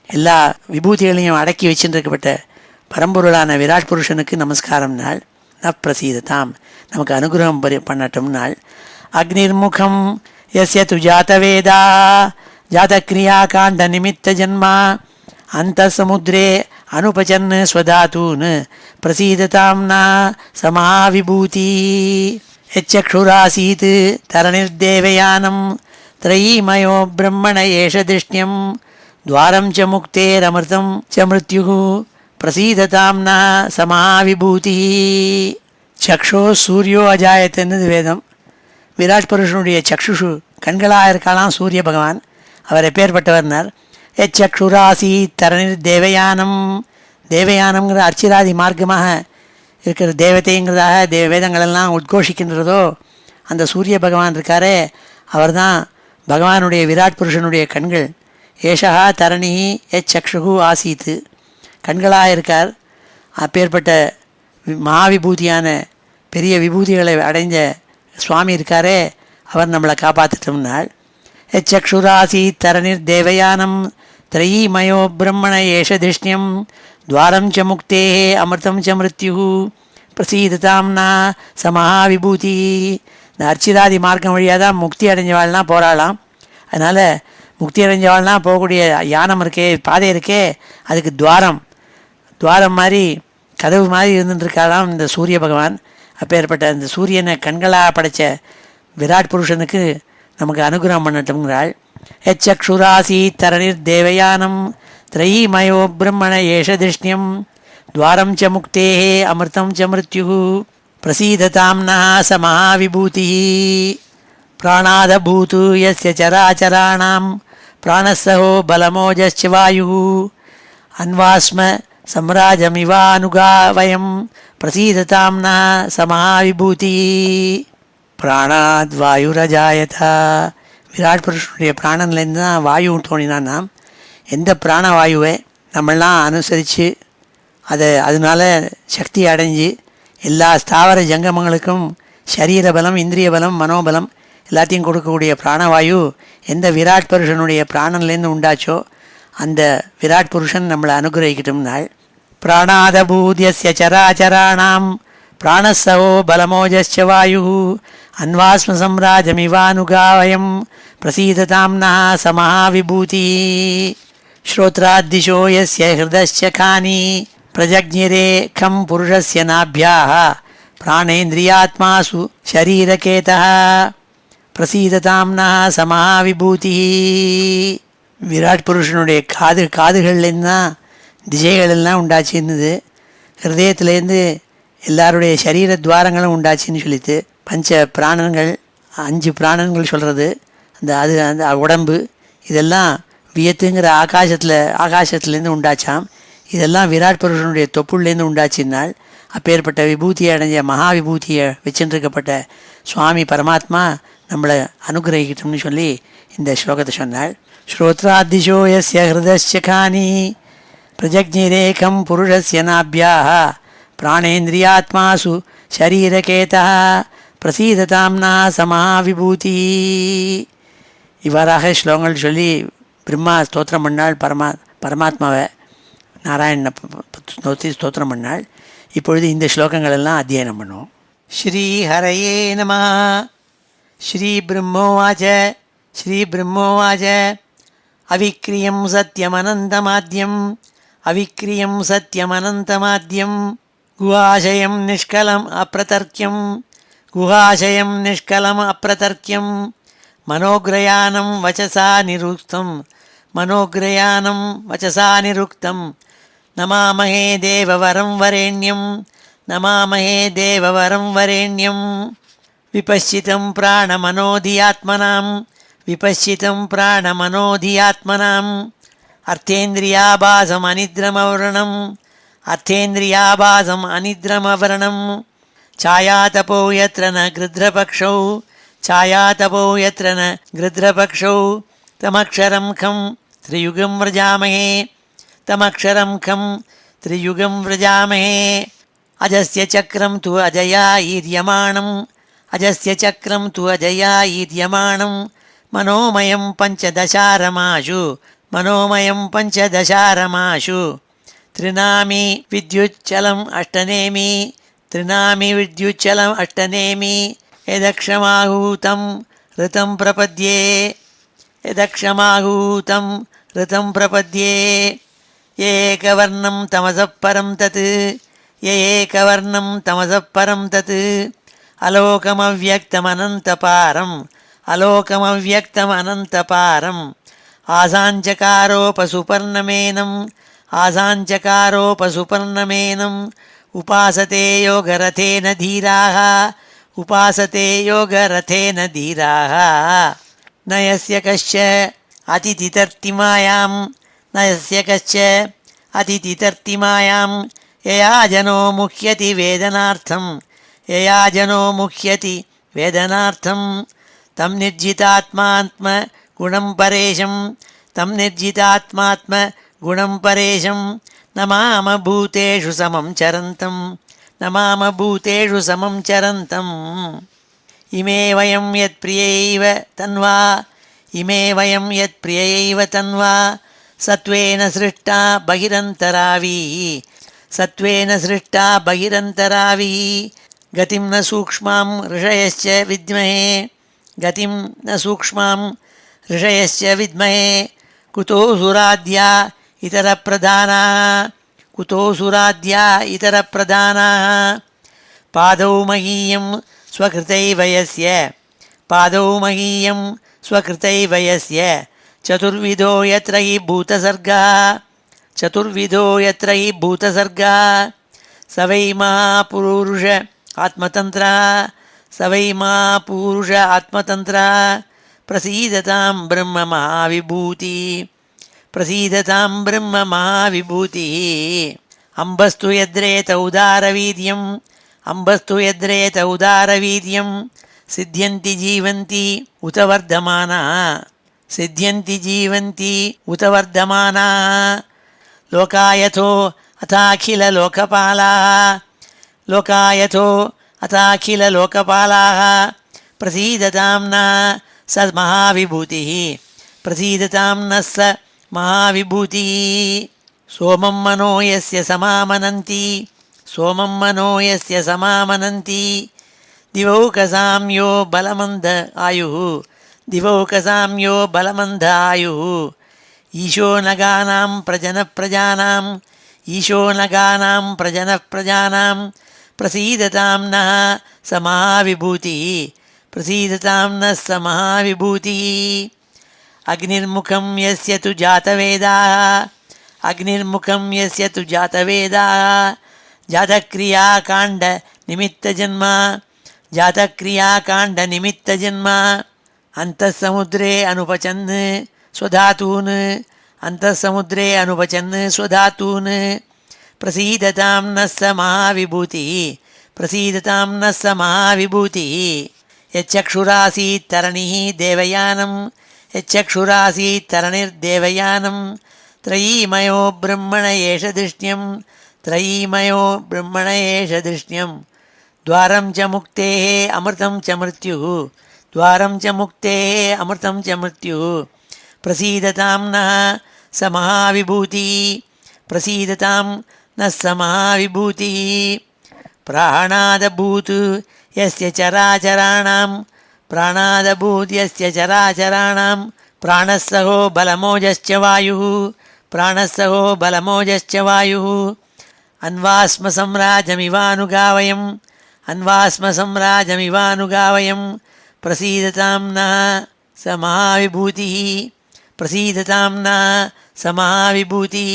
Speaker 1: எல்லா விபூதிகளையும் அடக்கி வச்சுருக்கப்பட்ட பரம்பொருளான விராட் புருஷனுக்கு நமஸ்காரம் நாள். ந பிரசீததாம், நமக்கு அனுகிரகம் பண்ணட்டும் நாள். அக்னிர்முகம் யஸ்ய து ஜாதவேதா ஜாதக்ரியா காண்ட நிமித்த ஜன்மா அந்த சமுத்ரே அனுபச்சன் ஸ்வதாதூன் பிரசீததாம் ந ச மகாவிபூதி. யச்சக்ஷுராசீத் தரணிர்தேவயானம் த்ரயீமயோ பிரம்மண ஏஷ திருஷ்ணியம் துவாரம் ச முக்தேரமிருதம் ச மிருத்யுः பிரசீததாம் ந ச மகாவிபூதி. சக்ஷோ சூரியோ அஜாயத்துன்னு வேதம். விராட் புருஷனுடைய சக்ஷுஷு கண்களாக இருக்கலாம் சூரிய பகவான். அவர் எப்பேற்பட்டவர்னார்? எச்சக்ஷுராசி தரணிர் தேவயானம். தேவயானம்ங்கிற அர்ச்சிராதி மார்க்கமாக இருக்கிற தேவதைங்கிறதாக வேதங்களெல்லாம் உத்கோஷிக்கின்றதோ அந்த சூரிய பகவான் இருக்காரே அவர் தான் பகவானுடைய விராட் புருஷனுடைய கண்கள். ஏஷா தரணி சக்ஷு ஆசீத்து, கண்களாக இருக்கார். அப்பேற்பட்ட மகாவிபூதியான பெரிய விபூதிகளை அடைஞ்ச சுவாமி இருக்காரே அவர் நம்மளை காப்பாற்றிட்டோம்னாள். சக்ஷுராசீத் தரணிர் தேவயானம் திரையீமயோ பிரம்மண ஏஷ திருஷ்ணியம் துவாரம் ச முக்தே அமிர்தம் ச மிருத்யு பிரசீததாம்னா சமஹாவிபூதி. இந்த அர்ச்சிதாதி மார்க்கம் வழியாக தான் முக்தி அடைஞ்சவாள்லாம் போகிறாளாம். அதனால் முக்தி அடைஞ்சவாள்லாம் போகக்கூடிய யானம் இருக்கே, பாதை இருக்கே, அதுக்கு துவாரம் மாதிரி கதவு மாதிரி இருந்துட்டுருக்காளாம் இந்த சூரிய பகவான். அப்பேற்பட்ட இந்த சூரியனை கண்களாக படைத்த விராட் புருஷனுக்கு நமக்கு அனுகிரகம் பண்ணட்டும்ங்கிறாள். சக்ஷுராசி தரணிர் தேவயானம் திரையீமயோ பிரம்மண ஏஷ திருஷ்ணியம் துவாரம் ச முக்தே அமிர்தம் ச மிருத்யு பிரசீததாம்னா ச மகாவிபூதி. பிராணாதபூது யஸ்ய சராச்சராணாம் பிராணஸ்ஸஹோ பலமோஜஸ்ச வாயுः அன்வாஸ்ம சம்ராஜமிவானுகா வயம் பிரசீததாம்னா ச மகாவிபூதி. பிராணாத் வாயுரஜாயதா, விராட் புருஷனுடைய பிராணன்லேருந்து தான் வாயு தோணினான்னா, எந்த பிராணவாயுவை நம்மளாம் அனுசரித்து அதனால சக்தி அடைஞ்சு எல்லா ஸ்தாவர ஜங்கமங்களுக்கும் சரீர பலம், இந்திரிய பலம், மனோபலம் எல்லாத்தையும் கொடுக்கக்கூடிய பிராணவாயு எந்த விராட் புருஷனுடைய பிராணன்லேருந்து உண்டாச்சோ அந்த விராட் புருஷன் நம்மளை அனுகிரகிக்கட்டும்னாள். பிராணாதபூத்யஸ்ய சராச்சராணாம் பிராணஸ்ஸவோ பலமோஜஸ்ச வாயுः அன்வாஸ்ம சம்ராஜமிவானுகாவயம் பிரசீததாம்னா ச மகாவிபூதி. ஸ்ரோத்ராதிஷோ யஸ்ய ஹிருதஸ்ய கானி பிரஜக்ஞிரே கம் புருஷஸ்ய நாப்யாः பிராணேந்திரியாத்மாசு ஷரீரகேதः பிரசீததாம்னா ச மகாவிபூதி. விராட் புருஷனுடைய காதுகள்லேருந்து தான் திசைகளெல்லாம் உண்டாச்சின்னுது. ஹிருதயத்துலேருந்து எல்லாருடைய சரீர துவாரங்களும் உண்டாச்சின்னு சொல்லிட்டு பஞ்ச பிராணங்கள் 5 பிராணங்கள் சொல்கிறது. அந்த உடம்பு இதெல்லாம் வியத்துங்கிற ஆகாசத்துலேருந்து உண்டாச்சாம். இதெல்லாம் விராட் புருஷனுடைய தொப்புள்லேருந்து உண்டாச்சின்னால் அப்பேற்பட்ட விபூதியை அடைஞ்ச மகா விபூதியை வச்சுருக்கப்பட்ட சுவாமி பரமாத்மா நம்மளை அனுகிரகிக்கட்டும்னு சொல்லி இந்த ஸ்லோகத்தை சொன்னாள். ஸ்ரோத்ராதிஷோ யஸ்ய ஹிருதஸ்ய கானி பிரஜக்ஞிரேகம் புருஷஸ்ய நாப்யாः பிராணேந்திரியாத்மாசு ஷரீரகேதः பிரசீததாம்னா ச மகாவிபூதி. இவ்வாறாக ஸ்லோகங்கள் சொல்லி பிரம்மா ஸ்தோத்திரம் பண்ணாள் பரமாத்மாவை, நாராயணனை நோத்தி ஸ்தோத்திரம் பண்ணாள். இப்பொழுது இந்த ஸ்லோகங்கள் எல்லாம் அத்தியனம் பண்ணுவோம். ஸ்ரீ ஹரயே நமः. ஸ்ரீ பிரம்மோவாச்ச அவிக்ரியம் சத்யமனந்தமாத்யம் அவிக்ரியம் சத்யமனந்தமாத்யம் குஹாசயம் நிஷ்கலம் அப்ரதர்க்கியம் மனோக்ரயானம் வச்சசா நிருக்தம் நமாமஹே தேவவரம் வரேண்யம் விபஸ்சிதம் பிராணமனோதியாத்மனாம் அர்த்தேந்திரியாபாசம் அனித்ரமவரணம் ಛಾಯಾತಪೋ ಯತ್ರ ನ ಗೃಧ್ರಪಕ್ಷೌ ತಮಕ್ಷರಂ ಖಂ ತ್ರಿಯುಗಂ ವ್ರಜಾಮಹೇ ಅಜಸ್ಯ ಚಕ್ರಂ ತು ಅಜಯಾಯೀರ್ಯಮಾಣಂ ಮನೋಮಯಂ ಪಂಚದಶಾರಮಾಶು ತ್ರಿನಾಮಿ ವಿದ್ಯುಚ್ಚಲಂ ಅಷ್ಟನೇಮಿ ಯದಕ್ಷಮಾಹೂತಂ ಋತಂ ಪ್ರಪದ್ಯೆ ಏಕವರ್ಣಂ ತಮಸಃ ಪರಂ ತತ್ ಅಲೋಕಮವ್ಯಕ್ತಮನಂತಪಾರಂ ಆಸಾಂಚಕಾರೋಪಸುಪರ್ಣಮೇನಂ ಉಪಾಸತೆ ಯೋಗರಥೇನ ಧೀರಾಃ ನ ಯಸ್ಯ ಕಶ್ಚ ಅತಿಥಿತರ್ತಿಮಾಯಾಂ यया जनो मुह्यति वेदनार्थं यया जनो मुह्यति वेदनार्थं तं निर्जितात्मात्मगुणं परेशं तं निर्जितात्मात्मगुणं परेशं नमाम भूतेषु समं चरन्तं नमाम भूतेषु समं चरन्तम् इमे वयं यत्प्रियैव तन्वा इमे वयं यत्प्रियैव तन्वा सत्त्वेन सृष्टा बहिरन्तरावी सत्त्वेन सृष्टा बहिरन्तरावी गतिं न सूक्ष्मां ऋषयश्च विद्महे गतिं न सूक्ष्मां ऋषयश्च विद्महे कुतो सुराद्या इतरप्रधानाः कुतो सुराद्या इतरप्रधानाः पादौ महीयं स्वकृतैव यस्य पादौ महीयं स्वकृतैव यस्य चतुर्विधो यत्र हि भूतसर्गः चतुर्विधो यत्र हि भूतसर्गः स वै महापुरुष आत्मतन्त्रः स वै महापुरुष आत्मतन्त्रः प्रसीदतां ब्रह्म महाविभूति प्रसीदतां ब्रह्म महाविभूतिः अम्बस्तु यद्रेत उदारवीर्यम् अम्बस्तु यद्रेत उदारवीर्यं सिद्ध्यन्ति जीवन्ति उत वर्धमानाः सिद्ध्यन्ति जीवन्ति उत वर्धमानाः लोकायतो अथाखिललोकपालाः लोकायतो अथाखिललोकपालाः प्रसीदतां नः स महाविभूतिः प्रसीदतां नः स महाविभूतिः सोमं मनो यस्य समामनन्ति सोमं मनो यस्य समामनन्ति दिवौकसां यो बलमन्द आयुः दिवौकसां यो बलमन्द आयुः ईशो नगानां प्रजनप्रजानाम् ईशो नगानां प्रजनप्रजानां प्रसीदतां नः स महाविभूतिः प्रसीदतां नः स महाविभूतिः अग्निर्मुखं यस्य तु जातवेदाः अग्निर्मुखं यस्य तु जातवेदाः जातक्रियाकाण्डनिमित्तजन्म जातक्रियाकाण्डनिमित्तजन्म अन्तःसमुद्रे अनुपचन् स्वधातून् अन्तःसमुद्रे अनुपचन् स्वधातून् प्रसीदतां नः स महाविभूतिः प्रसीदतां नः स महाविभूतिः यच्चक्षुरासीत् तरणिः देवयानं यच्चक्षुरासीत् तरणिर्देवयानं त्रयीमयो ब्रह्मण एष दृष्ट्यं त्रयीमयो ब्रह्मण एष दृष्ट्यं द्वारं च मुक्तेः अमृतं च मृत्युः द्वारं च मुक्तेः अमृतं च मृत्युः प्रसीदतां नः स महाविभूतिः प्रसीदतां नः स महाविभूतिः प्राणादभूत् यस्य चराचराणां प्राणादभूत् यस्य चराचराणां प्राणः सहो बलमोजश्च वायुः प्राणः सहो बलमोजश्च वायुः अन्वास्म सम्राजमिवानुगावयम् अन्वास्म सम्राजमिवानुगावयम् प्रसीदतां नः स महाविभूतिः प्रसीदतां नः स महाविभूतिः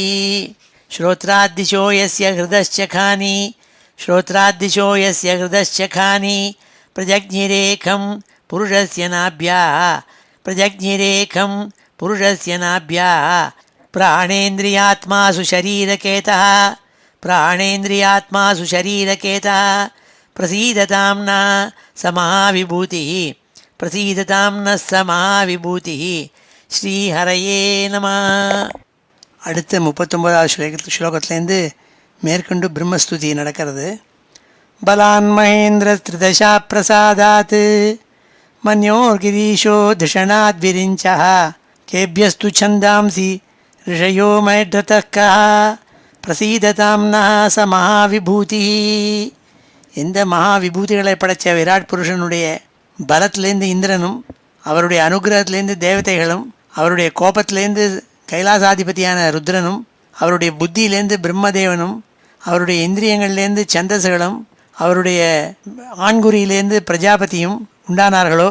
Speaker 1: श्रोत्राद्दिशो यस्य हृदश्चखानि श्रोत्राद्दिशो यस्य हृदश्चखानि प्रजज्ञिरेखं पुरुषस्य नाभ्याः प्रजज्ञिरेखं पुरुषस्य नाभ्याः प्राणेन्द्रियात्मासु शरीरकेतः प्राणेन्द्रियात्मासु शरीरकेतः प्रसीदतां नः स महाविभूतिः प्रसीदतां नः स महाविभूतिः ஸ்ரீஹரையே நம. அடுத்த 39வது ஸ்லோகத்திலேருந்து மேற்கொண்டு பிரம்மஸ்துதி நடக்கிறது. பலான் மகேந்திர திரிதசா பிரசாதாத் மன்யோர்கிரீஷோ திஷணாத் விரிஞ்சः கேபியஸ்து சந்தாம்சி ரிஷயோ மைட்ரதக்கः பிரசீததாம் நः ச மகாவிபூதிः. இந்த மகாவிபூதிகளை படைத்த விராட் புருஷனுடைய பலத்திலேருந்து இந்திரனும் அவருடைய அனுகிரகத்திலேருந்து தேவதைகளும் அவருடைய கோபத்திலேருந்து கைலாசாதிபதியான ருத்ரனும் அவருடைய புத்தியிலேருந்து பிரம்மதேவனும் அவருடைய இந்திரியங்கள்லேருந்து சந்தஸ்களும் அவருடைய ஆண்குறியிலேருந்து பிரஜாபதியும் உண்டானார்களோ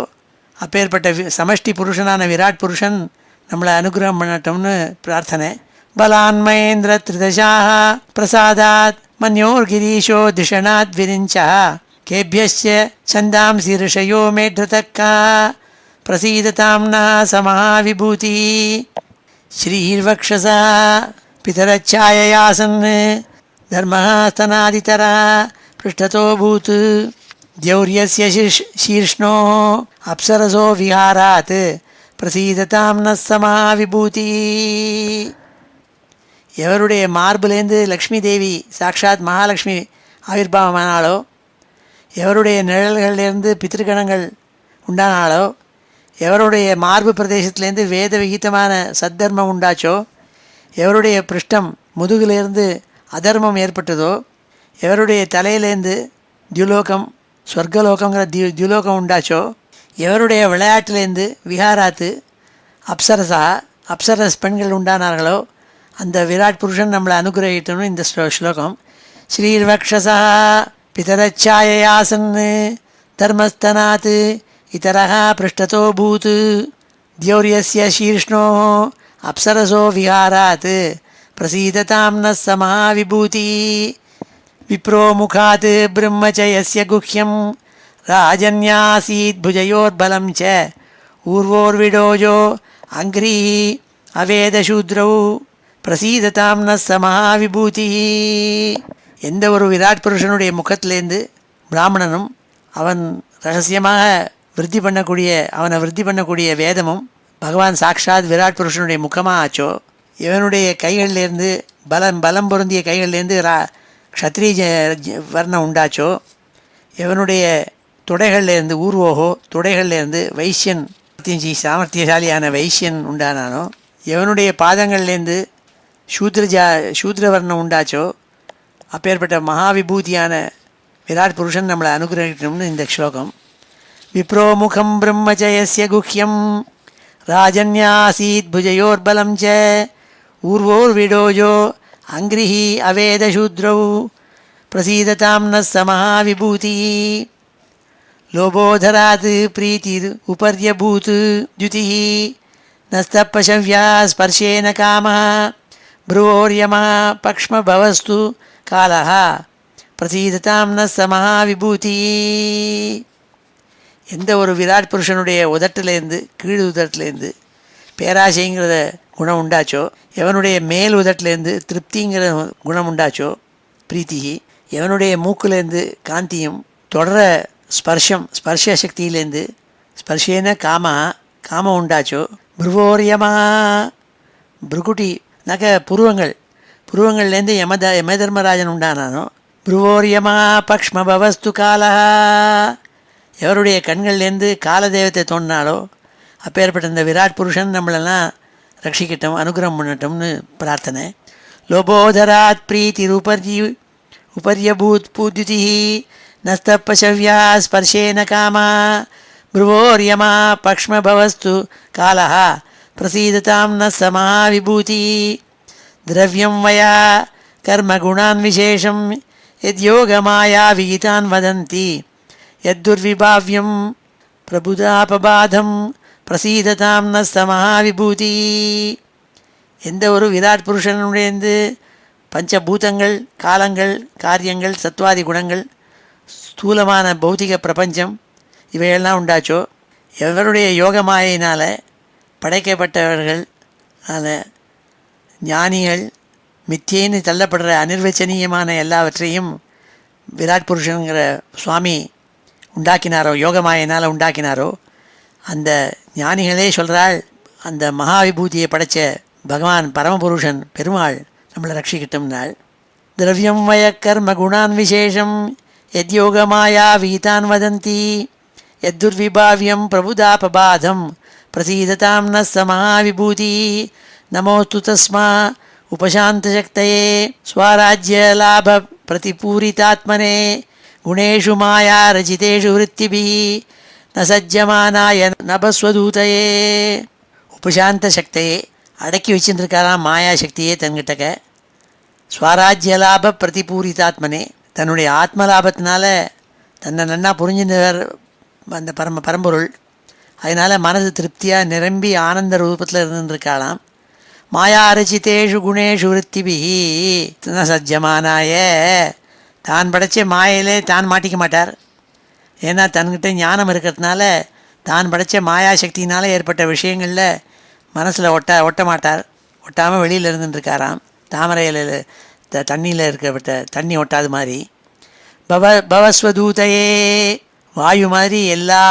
Speaker 1: அப்பேற்பட்ட சமஷ்டி புருஷனான விராட் புருஷன் நம்மளை அனுகிரகம் பண்ணட்டும்னு பிரார்த்தனை. பலான் மகேந்திர திரிதசாः பிரசாதாத் மன்யோர்கிரீஷோ திஷணாத் விரிஞ்சः கேபியஸ்ச சந்தாம்சி ரிஷயோ மேட்ரதக்கः பிரசீததாம் நः स महाविभूतिः. श्रीर्वक्षसा पितरच्छाययासन् தர்மः ஸ்தனாதிதரः பிருஷ்டதோ பூத் द्यौर्यस्य शीर्ष्णो अप्सरसो विहारात् प्रसीदतां नः समा विभूति. எவருடைய மார்பிலேருந்து லக்ஷ்மி தேவி சாக்ஷாத் மகாலட்சுமி ஆவிர்வாவமானாலோ, எவருடைய நிழல்களிலிருந்து பித்திருக்கணங்கள் உண்டானாலோ, எவருடைய மார்பு பிரதேசத்திலேருந்து வேத விகிதமான சத்தர்மம் உண்டாச்சோ, எவருடைய பிருஷ்டம் முதுகிலேருந்து அதர்மம் ஏற்பட்டதோ, எவருடைய தலையிலேருந்து தியுலோகம் ஸ்வர்கலோகங்கிற தியுலோகம் உண்டாச்சோ, எவருடைய விளையாட்டிலேருந்து விஹாராத்து அப்சரசா அப்சரஸ் பெண்கள் உண்டானார்களோ, அந்த விராட் புருஷன் நம்மளை அனுகிரகிட்டோம்னு இந்த ஸ்லோகம். ஸ்ரீர்வக்ஷசா பிதரச்சாயாசன் தர்மஸ்தனாத் இதரः பிருஷ்டதோ பூத் द्यौर्यस्य शीर्ष्णो अप्सरसो विहारात् प्रसीदतां नः समा विभूति. विप्रो मुखात् ब्रह्म च यस्य गुह्यं राजन्यासीत् भुजयोर्बलं च ऊर्वोर्विडोजो अङ्घ्रिः अवेदशूद्रौ प्रसीदतां नः समा विभूति. எந்த ஒரு விராட் புருஷனுடைய முகத்திலேருந்து பிராமணனும் அவன் ரகசியமாக அவனை விருத்தி பண்ணக்கூடிய வேதமும் பகவான் சாக்ஷாத் விராட் புருஷனுடைய முகமாக ஆச்சோ, இவனுடைய கைகளிலேருந்து பலம் பொருந்திய கைகளிலேருந்து க்ஷத்ரிய வர்ணம் உண்டாச்சோ, இவனுடைய தொடைகள்லேருந்து ஊர்வோகோ தொடைகள்லேருந்து வைசியன் சாமர்த்தியசாலியான வைசியன் உண்டானானோ, இவனுடைய பாதங்கள்லேருந்து சூத்ர வர்ணம் உண்டாச்சோ, அப்பேற்பட்ட மகாவிபூதியான விராட் புருஷன் நம்மளை அனுகிரகிக்கணும்னு இந்த ஸ்லோகம். விப்ரோ முகம் பிரம்மச்சயஸ்ய குஹ்யம் ராஜன்யாசீத் புஜயோர்பலம் ச ஊர்வோர்விடோஜோ அங்கிரிஹி அவேதசூத்ரௌ பிரசீததாம் நः சமா விபூதி. லோபோதராத் பிரீதிர் உபர்யபூத் द्युतिः நஸ்தப்பசவ்யா ஸ்பர்ஷேன காமः ப்ருவோர்யமா பக்ஷ்மபவஸ்து காலः பிரசீததாம் நः சமா விபூதி. எந்த ஒரு விராட் புருஷனுடைய உதட்டிலேருந்து கீழ் உதட்டிலேருந்து பேராசைங்கிறத குணம் உண்டாச்சோ, எவனுடைய மேல் உதட்டிலேருந்து திருப்திங்கிற குணம் உண்டாச்சோ பிரீத்திகி, எவனுடைய மூக்குலேருந்து காந்தியும் தொடர ஸ்பர்ஷ சக்தியிலேருந்து ஸ்பர்ஷேன காமம் உண்டாச்சோ, புருவோரியமா புருகுட்டி புருவங்கள்லேருந்து யமதர்மராஜன் உண்டானானோ, புருவோரியமா பக்ஷ்மபவஸ்து காலா, எவருடைய கண்கள்லேருந்து காலதேவத்தை தோன்றினாலோ அப்பேற்பட்ட இந்த விராட் புருஷன் நம்மளெல்லாம் ரட்சிக்கட்டும், அனுகிரகம் பண்ணட்டும்னு பிரார்த்தனை. லோபோதராத் பிரீதிர் உபர்யபூத் பூத்யுதி நஸ்தப்பசவ்யா ஸ்பர்ஷேன காமா ப்ருவோர்யமா பக்ஷ்மபவஸ்து காலः பிரசீததாம் நः சமா விபூதி. திரவியம் வயா கர்மகுணான் விசேஷம் யத்யோகமாயா விகிதான் வதந்தி யத்துர்விபாவ்யம் பிரபுதாபபாதம் பிரசீததாம் நः சமா விபூதி. எந்த ஒரு விராட் புருஷனுடையந்து பஞ்சபூதங்கள் காலங்கள் காரியங்கள் சத்வாதி குணங்கள் ஸ்தூலமான பௌதிக பிரபஞ்சம் இவையெல்லாம் உண்டாச்சோ, எவருடைய யோகமாயினால் படைக்கப்பட்டவர்கள் ஞானிகள் மித்தியைன்னு தள்ளப்படுற அனிர்வச்சனீயமான எல்லாவற்றையும் விராட் புருஷனுங்கிற சுவாமி உண்டாக்கினாரோ, யோகமாயினால் உண்டாக்கினாரோ, அந்த ஞானிகளே சொல்கிறாள் அந்த மகாவிபூதியை படைத்த பகவான் பரமபுருஷன் பெருமாள் நம்மளை ரட்சிக்கிட்டோம்னாள். திரவியம் வய கர்ம குணான் விசேஷம் யத்யோகமாயா வீதான் வதந்தி யத்துர்விபாவ்யம் பிரபுதாபபாதம் பிரசீததாம் நः சமா விபூதி. நமோஸ்து தஸ்மா உபசாந்தசக்தயே ஸ்வராஜ்யலாப பிரதிபூரிதாத்மனே குணேஷு மாயா ரச்சிதேஷு விருத்திபிः ந சஜ்ஜமானாய நபஸ்வதூதயே. உபசாந்த சக்தியே அடக்கி வச்சுருக்காராம் மாயாசக்தியே தன்கிட்டக்க. ஸ்வராஜ்யலாப பிரதிபூரிதாத்மனே தன்னுடைய ஆத்மலாபத்தினால தன்னை நன்னா புரிஞ்சினவர் அந்த பரம்பொருள். அதனால் மனது திருப்தியாக நிரம்பி ஆனந்த ரூபத்தில் இருந்துருக்காளாம். மாயாரச்சிதேஷு குணேஷு விருத்திபிஹி ந சஜ்ஜமானாய, தான் படைச்ச மாயிலே தான் மாட்டிக்க மாட்டார். ஏன்னா தன்கிட்ட ஞானம் இருக்கிறதுனால தான் படைச்ச மாயாசக்தினால் ஏற்பட்ட விஷயங்களில் மனசில் ஒட்ட மாட்டார். ஒட்டாமல் வெளியில் இருந்துட்டுருக்காராம். தண்ணியில் இருக்கப்பட்ட தண்ணி ஒட்டாது மாதிரி. பவஸ்வதூதையே, வாயு மாதிரி எல்லா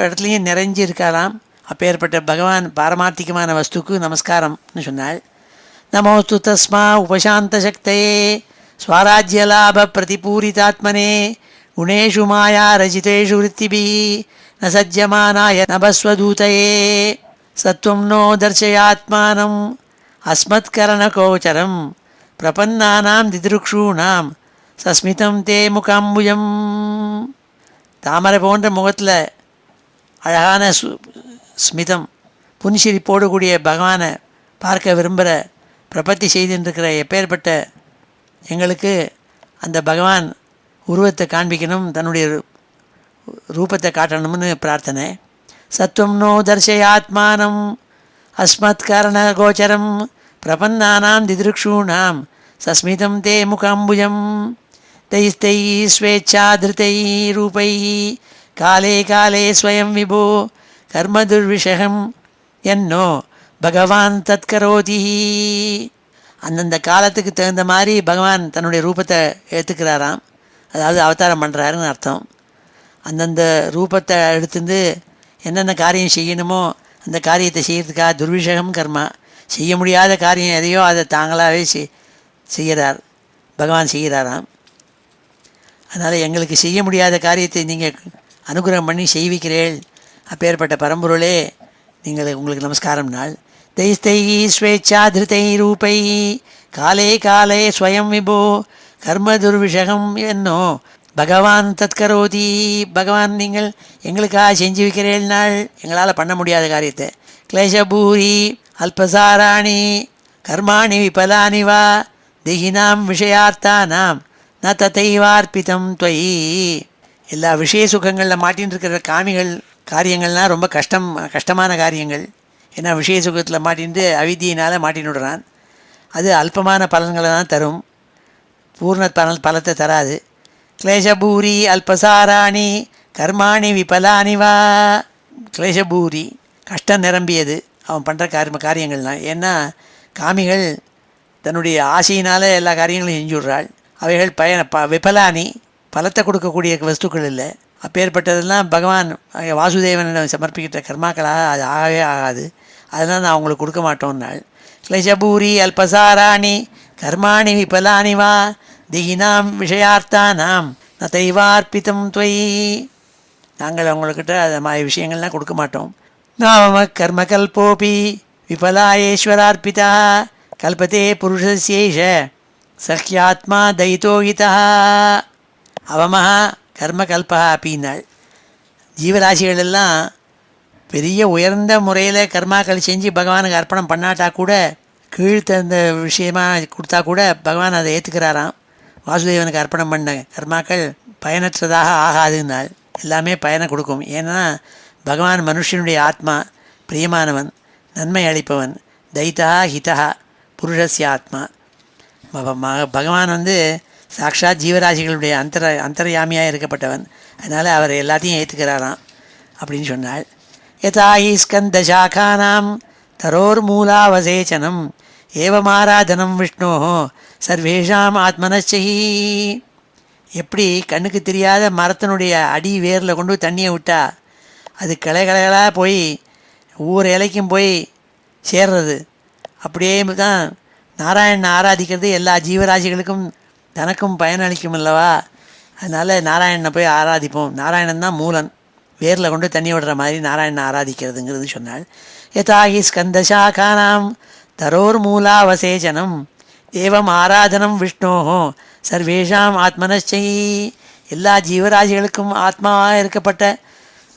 Speaker 1: இடத்துலையும் நிறைஞ்சி இருக்காராம். அப்பேற்பட்ட பகவான் பாரமார்த்திகமான வஸ்துக்கு நமஸ்காரம்னு சொன்னாள். நமோஸ்து தஸ்மா உபசாந்த சக்தையே ஸ்வராஜ்யலாப பிரதிபூரிதாத்மனே குணேஷு மாயா ரஜிதேஷு விருத்திபி ந சஜ்யமானாய நபஸ்வதூதையே சத்வம் நோ தர்சயாத்மானம் அஸ்மத்கரணகோச்சரம் பிரபன்னானாம் திதிருக்ஷூணாம் சஸ்மிதம் தே முகாம்புஜம். தாமரை போன்ற முகத்தில் அழகான ஸ்மிதம், புன்சிரிப்போடு கூடிய பகவானை பார்க்க விரும்புகிற பிரபத்தி செய்துருக்கிற எப்பேற்பட்ட எங்களுக்கு அந்த பகவான் உருவத்தை காண்பிக்கணும், தன்னுடைய ரூபத்தை காட்டணும்னு பிரார்த்தனை. சத்வம் நோ தர்சயாத்மானம் அஸ்மத் காரண கோச்சரம் பிரபன்னானாம் திதிருக்ஷூணாம் சஸ்மிதம் தே முகாம்புஜம். தைஸ்தை ஸ்வேச்சாதிருத்தை ரூபை காலே காலே ஸ்வயம் விபோ கர்மதுர்விஷகம் என்னோ பகவான் தத்கரோதி. அந்தந்த காலத்துக்கு தகுந்த மாதிரி பகவான் தன்னுடைய ரூபத்தை ஏற்றுக்கிறாராம், அதாவது அவதாரம் பண்ணுறாருன்னு அர்த்தம். அந்தந்த ரூபத்தை எடுத்துருந்து என்னென்ன காரியம் செய்யணுமோ அந்த காரியத்தை செய்கிறதுக்காக துர்விஷகம் கர்மா, செய்ய முடியாத காரியம் எதையோ அதை தாங்களாகவே செய்கிறார், பகவான் செய்கிறாராம். அதனால் எங்களுக்கு செய்ய முடியாத காரியத்தை நீங்கள் அனுகிரகம் பண்ணி செய்விக்கிறேள். அப்பேற்பட்ட பரம்பொருளே உங்களுக்கு நமஸ்காரம் நாள். தைஸ்தை ஸ்வேச்சாதிருத்தை ரூபை காலே காலே ஸ்வயம் விபோ கர்ம துர்விஷகம் என்னோ பகவான் தத்கரோதி. பகவான் நீங்கள் எங்களுக்காக செஞ்சு வைக்கிறேள் நாள், எங்களால் பண்ண முடியாத காரியத்தை. கிளேசபூரி அல்பசாராணி கர்மாணி விபலானி வா திகினாம் விஷயார்த்தானாம் ந தத்தைவார்ப்பிதம் துவயி. எல்லா விஷய சுகங்களில் மாட்டின்னு இருக்கிற காரியங்கள்னால் ரொம்ப கஷ்டமான காரியங்கள். ஏன்னா விஷய சுகத்தில் மாட்டின்ட்டு அவித்தியினால் மாட்டின்னு விடுறான். அது அல்பமான பலன்களை தான் தரும், பூர்ண பலத்தை தராது. கிளேசபூரி அல்பசாராணி கர்மாணி விபலானி வா. கிளேசபூரி கஷ்டம் நிரம்பியது அவன் பண்ணுற காரியங்கள்லாம். ஏன்னா காமிகள் தன்னுடைய ஆசையினால் எல்லா காரியங்களையும் செஞ்சுடுறாள். அவைகள் விபலானி பலத்தை கொடுக்கக்கூடிய வஸ்துக்கள் இல்லை. அப்பேற்பட்டதெல்லாம் பகவான் வாசுதேவனிடம் சமர்ப்பிக்கிட்ட கர்மாக்களாக அது ஆகவே ஆகாது. அதனால் நான் அவங்களுக்கு கொடுக்க மாட்டோம்னாள். கிளேசபூரி அல்பசாராணி கர்மாணி விபலானி வா திகினாம் விஷயார்த்தானாம் ந தைவார்ப்பிதம் துவயி. நாங்கள் அவங்கக்கிட்ட அது மாதிரி விஷயங்கள்லாம் கொடுக்க மாட்டோம். நாம கர்மகல்போபி விபலாயேஸ்வரார்ப்பிதா கல்பத்தே புருஷஸ்யேஷ சஹ்யாத்மா தைத்தோகிதா அவமஹா கர்மகல்பா அப்படின்னாள். ஜீவராசிகள் எல்லாம் பெரிய உயர்ந்த முறையில் கர்மாக்கள் செஞ்சு பகவானுக்கு அர்ப்பணம் பண்ணாட்டா கூட, கீழ்த்தந்த விஷயமாக கொடுத்தா கூட பகவான் அதை ஏற்றுக்கிறாராம். வாசுதேவனுக்கு அர்ப்பணம் பண்ண கர்மாக்கள் பயனற்றதாக ஆகாதுன்னாள். எல்லாமே பயனை கொடுக்கும். ஏன்னா பகவான் மனுஷனுடைய ஆத்மா, பிரியமானவன், நன்மை அளிப்பவன், தைத்தா ஹிதா புருஷஸ்ய ஆத்மா. பகவான் சாக்ஷாத் ஜீவராசிகளுடைய அந்தர்யாமியாக இருக்கப்பட்டவன். அதனால் அவர் எல்லாத்தையும் ஏற்றுக்கிறாராம் அப்படின்னு சொன்னாள். யதா ஹி ஸ்கந்த சாக்கானாம் தரோர் மூலாவசேச்சனம் ஏவமாராதனம் விஷ்ணோ சர்வேஷாம் ஆத்மனச்சஹி. எப்படி கண்ணுக்கு தெரியாத மரத்தினுடைய அடி வேரில் கொண்டு தண்ணியை விட்டா அது கிளைகளாக போய் ஒவ்வொரு இலைக்கும் போய் சேர்றது, அப்படியே தான் நாராயணனை ஆராதிக்கிறது எல்லா ஜீவராசிகளுக்கும் தனக்கும் பயனளிக்கும் அல்லவா. அதனால் நாராயணனை போய் ஆராதிப்போம். நாராயணன் தான் மூலன், வேரில் கொண்டு தண்ணி விடுற மாதிரி நாராயணனை ஆராதிக்கிறதுங்கிறது சொன்னாள். யதாஹி ஸ்கந்தசாக்கானாம் தரோர் மூலாவசேச்சனம் ஏவம் ஆராதனம் விஷ்ணோ சர்வேஷாம் ஆத்மனச்சை. எல்லா ஜீவராசிகளுக்கும் ஆத்மாவாக இருக்கப்பட்ட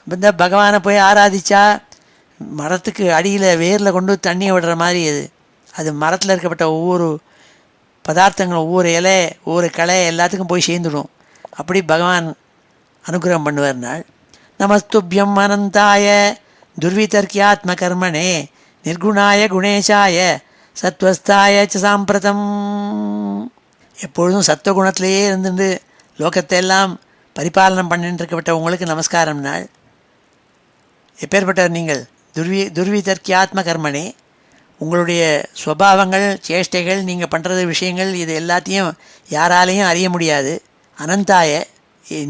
Speaker 1: இந்த பகவானை போய் ஆராதித்தா மரத்துக்கு அடியில் வேரில் கொண்டு தண்ணியை விடுற மாதிரி அது மரத்தில் இருக்கப்பட்ட ஒவ்வொரு பதார்த்தங்களும் ஒவ்வொரு இலை ஒவ்வொரு களை எல்லாத்துக்கும் போய் சேர்ந்துடும். அப்படி பகவான் அனுகிரகம் பண்ணுவார்னாள். நமஸ்துபியம் அனந்தாய துர்விதர்க்கியாத்ம கர்மணே நிர்குணாய குணேஷாய சத்வஸ்தாய ச சாம்பிரதம். எப்பொழுதும் சத்துவகுணத்திலேயே இருந்துட்டு லோகத்தை எல்லாம் பரிபாலனம் பண்ணிட்டு இருக்கப்பட்ட உங்களுக்கு நமஸ்காரம் நாள். எப்பேற்பட்டவர் நீங்கள்? துர்விதர்க்கியாத்ம கர்மனே, உங்களுடைய சுபாவங்கள், சேஷ்டைகள், நீங்கள் பண்ணுறது விஷயங்கள், இது எல்லாத்தையும் யாராலையும் அறிய முடியாது. அனந்தாய,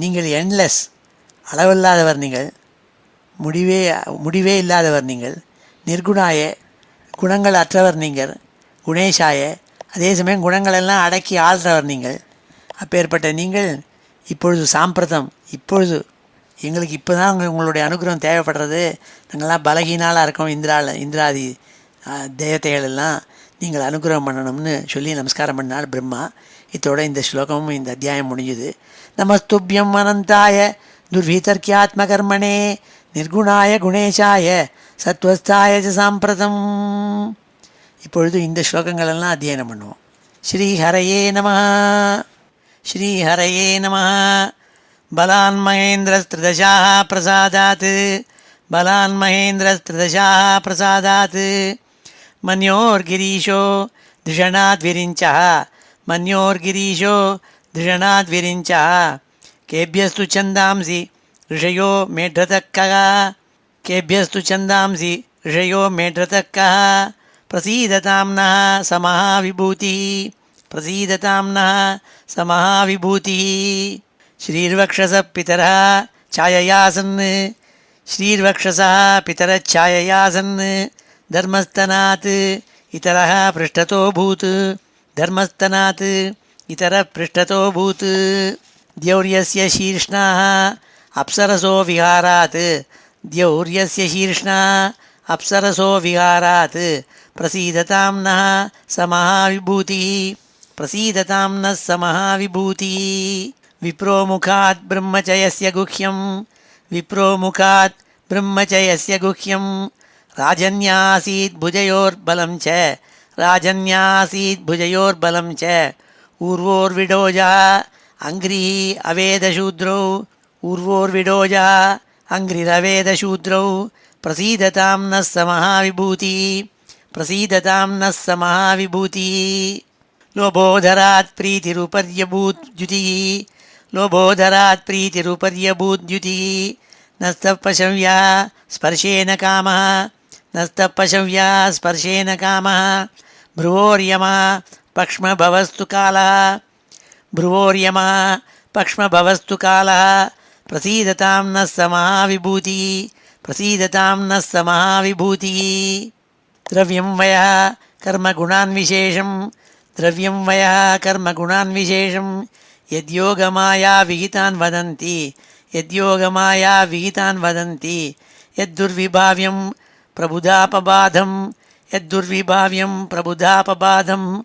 Speaker 1: நீங்கள் எண்ட்லெஸ், அளவில்லாதவர் நீங்கள், முடிவே இல்லாதவர் நீங்கள். நிர்குணாய, குணங்கள் அற்றவர் நீங்கள். குணேஷாய, அதே சமயம் குணங்களெல்லாம் அடக்கி ஆள்றவர் நீங்கள். அப்பேற்பட்ட நீங்கள் இப்பொழுது சாம்பிரதம், இப்பொழுது எங்களுக்கு இப்போ தான் உங்களுடைய அனுகிரகம் தேவைப்படுறது. நாங்கள்லாம் பலகீனாலாக இருக்கோம். இந்திராதி தேவதைகள் எல்லாம் நீங்கள் அனுகிரகம் பண்ணணும்னு சொல்லி நமஸ்காரம் பண்ணால் பிரம்மா. இதோட இந்த ஸ்லோகமும் இந்த அத்தியாயம் முடிஞ்சுது. நமஸ்துப்யம் அனந்தாய துர்விதர்க்கியாத்மகர்மணே நிர்குணாய குணேஷாய சத்வஸ்தாய சாம்பிரதம். இப்பொழுது இந்த ஸ்லோகங்களெல்லாம் அத்தியனம் பண்ணுவோம். ஸ்ரீஹரயே நமः. ஸ்ரீஹரயே நமः. பலான் மகேந்திரஸ்திரிதசாः பிரசாதாத், பலான் மகேந்திரஸ்திரிதசாः பிரசாதாத், மன்யோர்கிரீஷோ திஷணாத்விரிஞ்சः, மன்யோர்கிரீஷோ திஷணாத்விரிஞ்சः, கேபியஸ்து சந்தாம்சி ऋषयो मेढ्रतक्कः, केभ्यस्तु छन्दांसि ऋषयो मेढ्रतक्कः, प्रसीदतां नः समहाविभूतिः, प्रसीदतां नः समहाविभूतिः. श्रीर्वक्षसः पितरः छाययासन्, श्रीर्वक्षसः पितरः छाययासन्, धर्मस्तनात् इतरः पृष्ठतोऽभूत्, धर्मस्तनात् इतरः पृष्ठतोऽभूत्. द्यौर्यस्य शीर्ष्णाः अप्सरसो विहारात्, द्यौर्यस्य शीर्ष्णा अप्सरसो विहारात्, प्रसीदतां नः समहाविभूतिः, प्रसीदतां नः समहाविभूतिः. विप्रोमुखात् ब्रह्मचयस्य गुह्यं, विप्रोमुखात् ब्रह्मचयस्य गुह्यं, राजन्यासीत् भुजयोर्बलं च, राजन्यासीत् भुजयोर्बलं च, ऊर्वोर्विडोजः अङ्घ्रिः अवेदशूद्रौ, ऊर्वोर्विडोजः अङ्घ्रिरवेदशूद्रौ, प्रसीदतां नः समहाविभूतिः, प्रसीदतां नः समहाविभूतिः. लोभोधरात् प्रीतिरुपर्यभूद्युतिः, लोभोधरात् प्रीतिरुपर्यभूद्युतिः, नस्तपशव्या स्पर्शेन कामः, नस्तपशव्या स्पर्शेन कामः, भ्रुवोर्यमः पक्ष्मभवस्तु कालः, भ्रुवोर्यमः पक्ष्मभवस्तु कालः, प्रसीदतां नः समहाविभूतिः, प्रसीदतां नः समहाविभूतिः. द्रव्यं वयः कर्मगुणान् विशेषं, द्रव्यं वयः कर्मगुणान् विशेषं, यद्योगमाया विहितान् वदन्ति, यद्योगमाया विहितान् वदन्ति, यद्दुर्विभाव्यं प्रबुधापबाधं, यद्दुर्विभाव्यं प्रबुधापबाधं,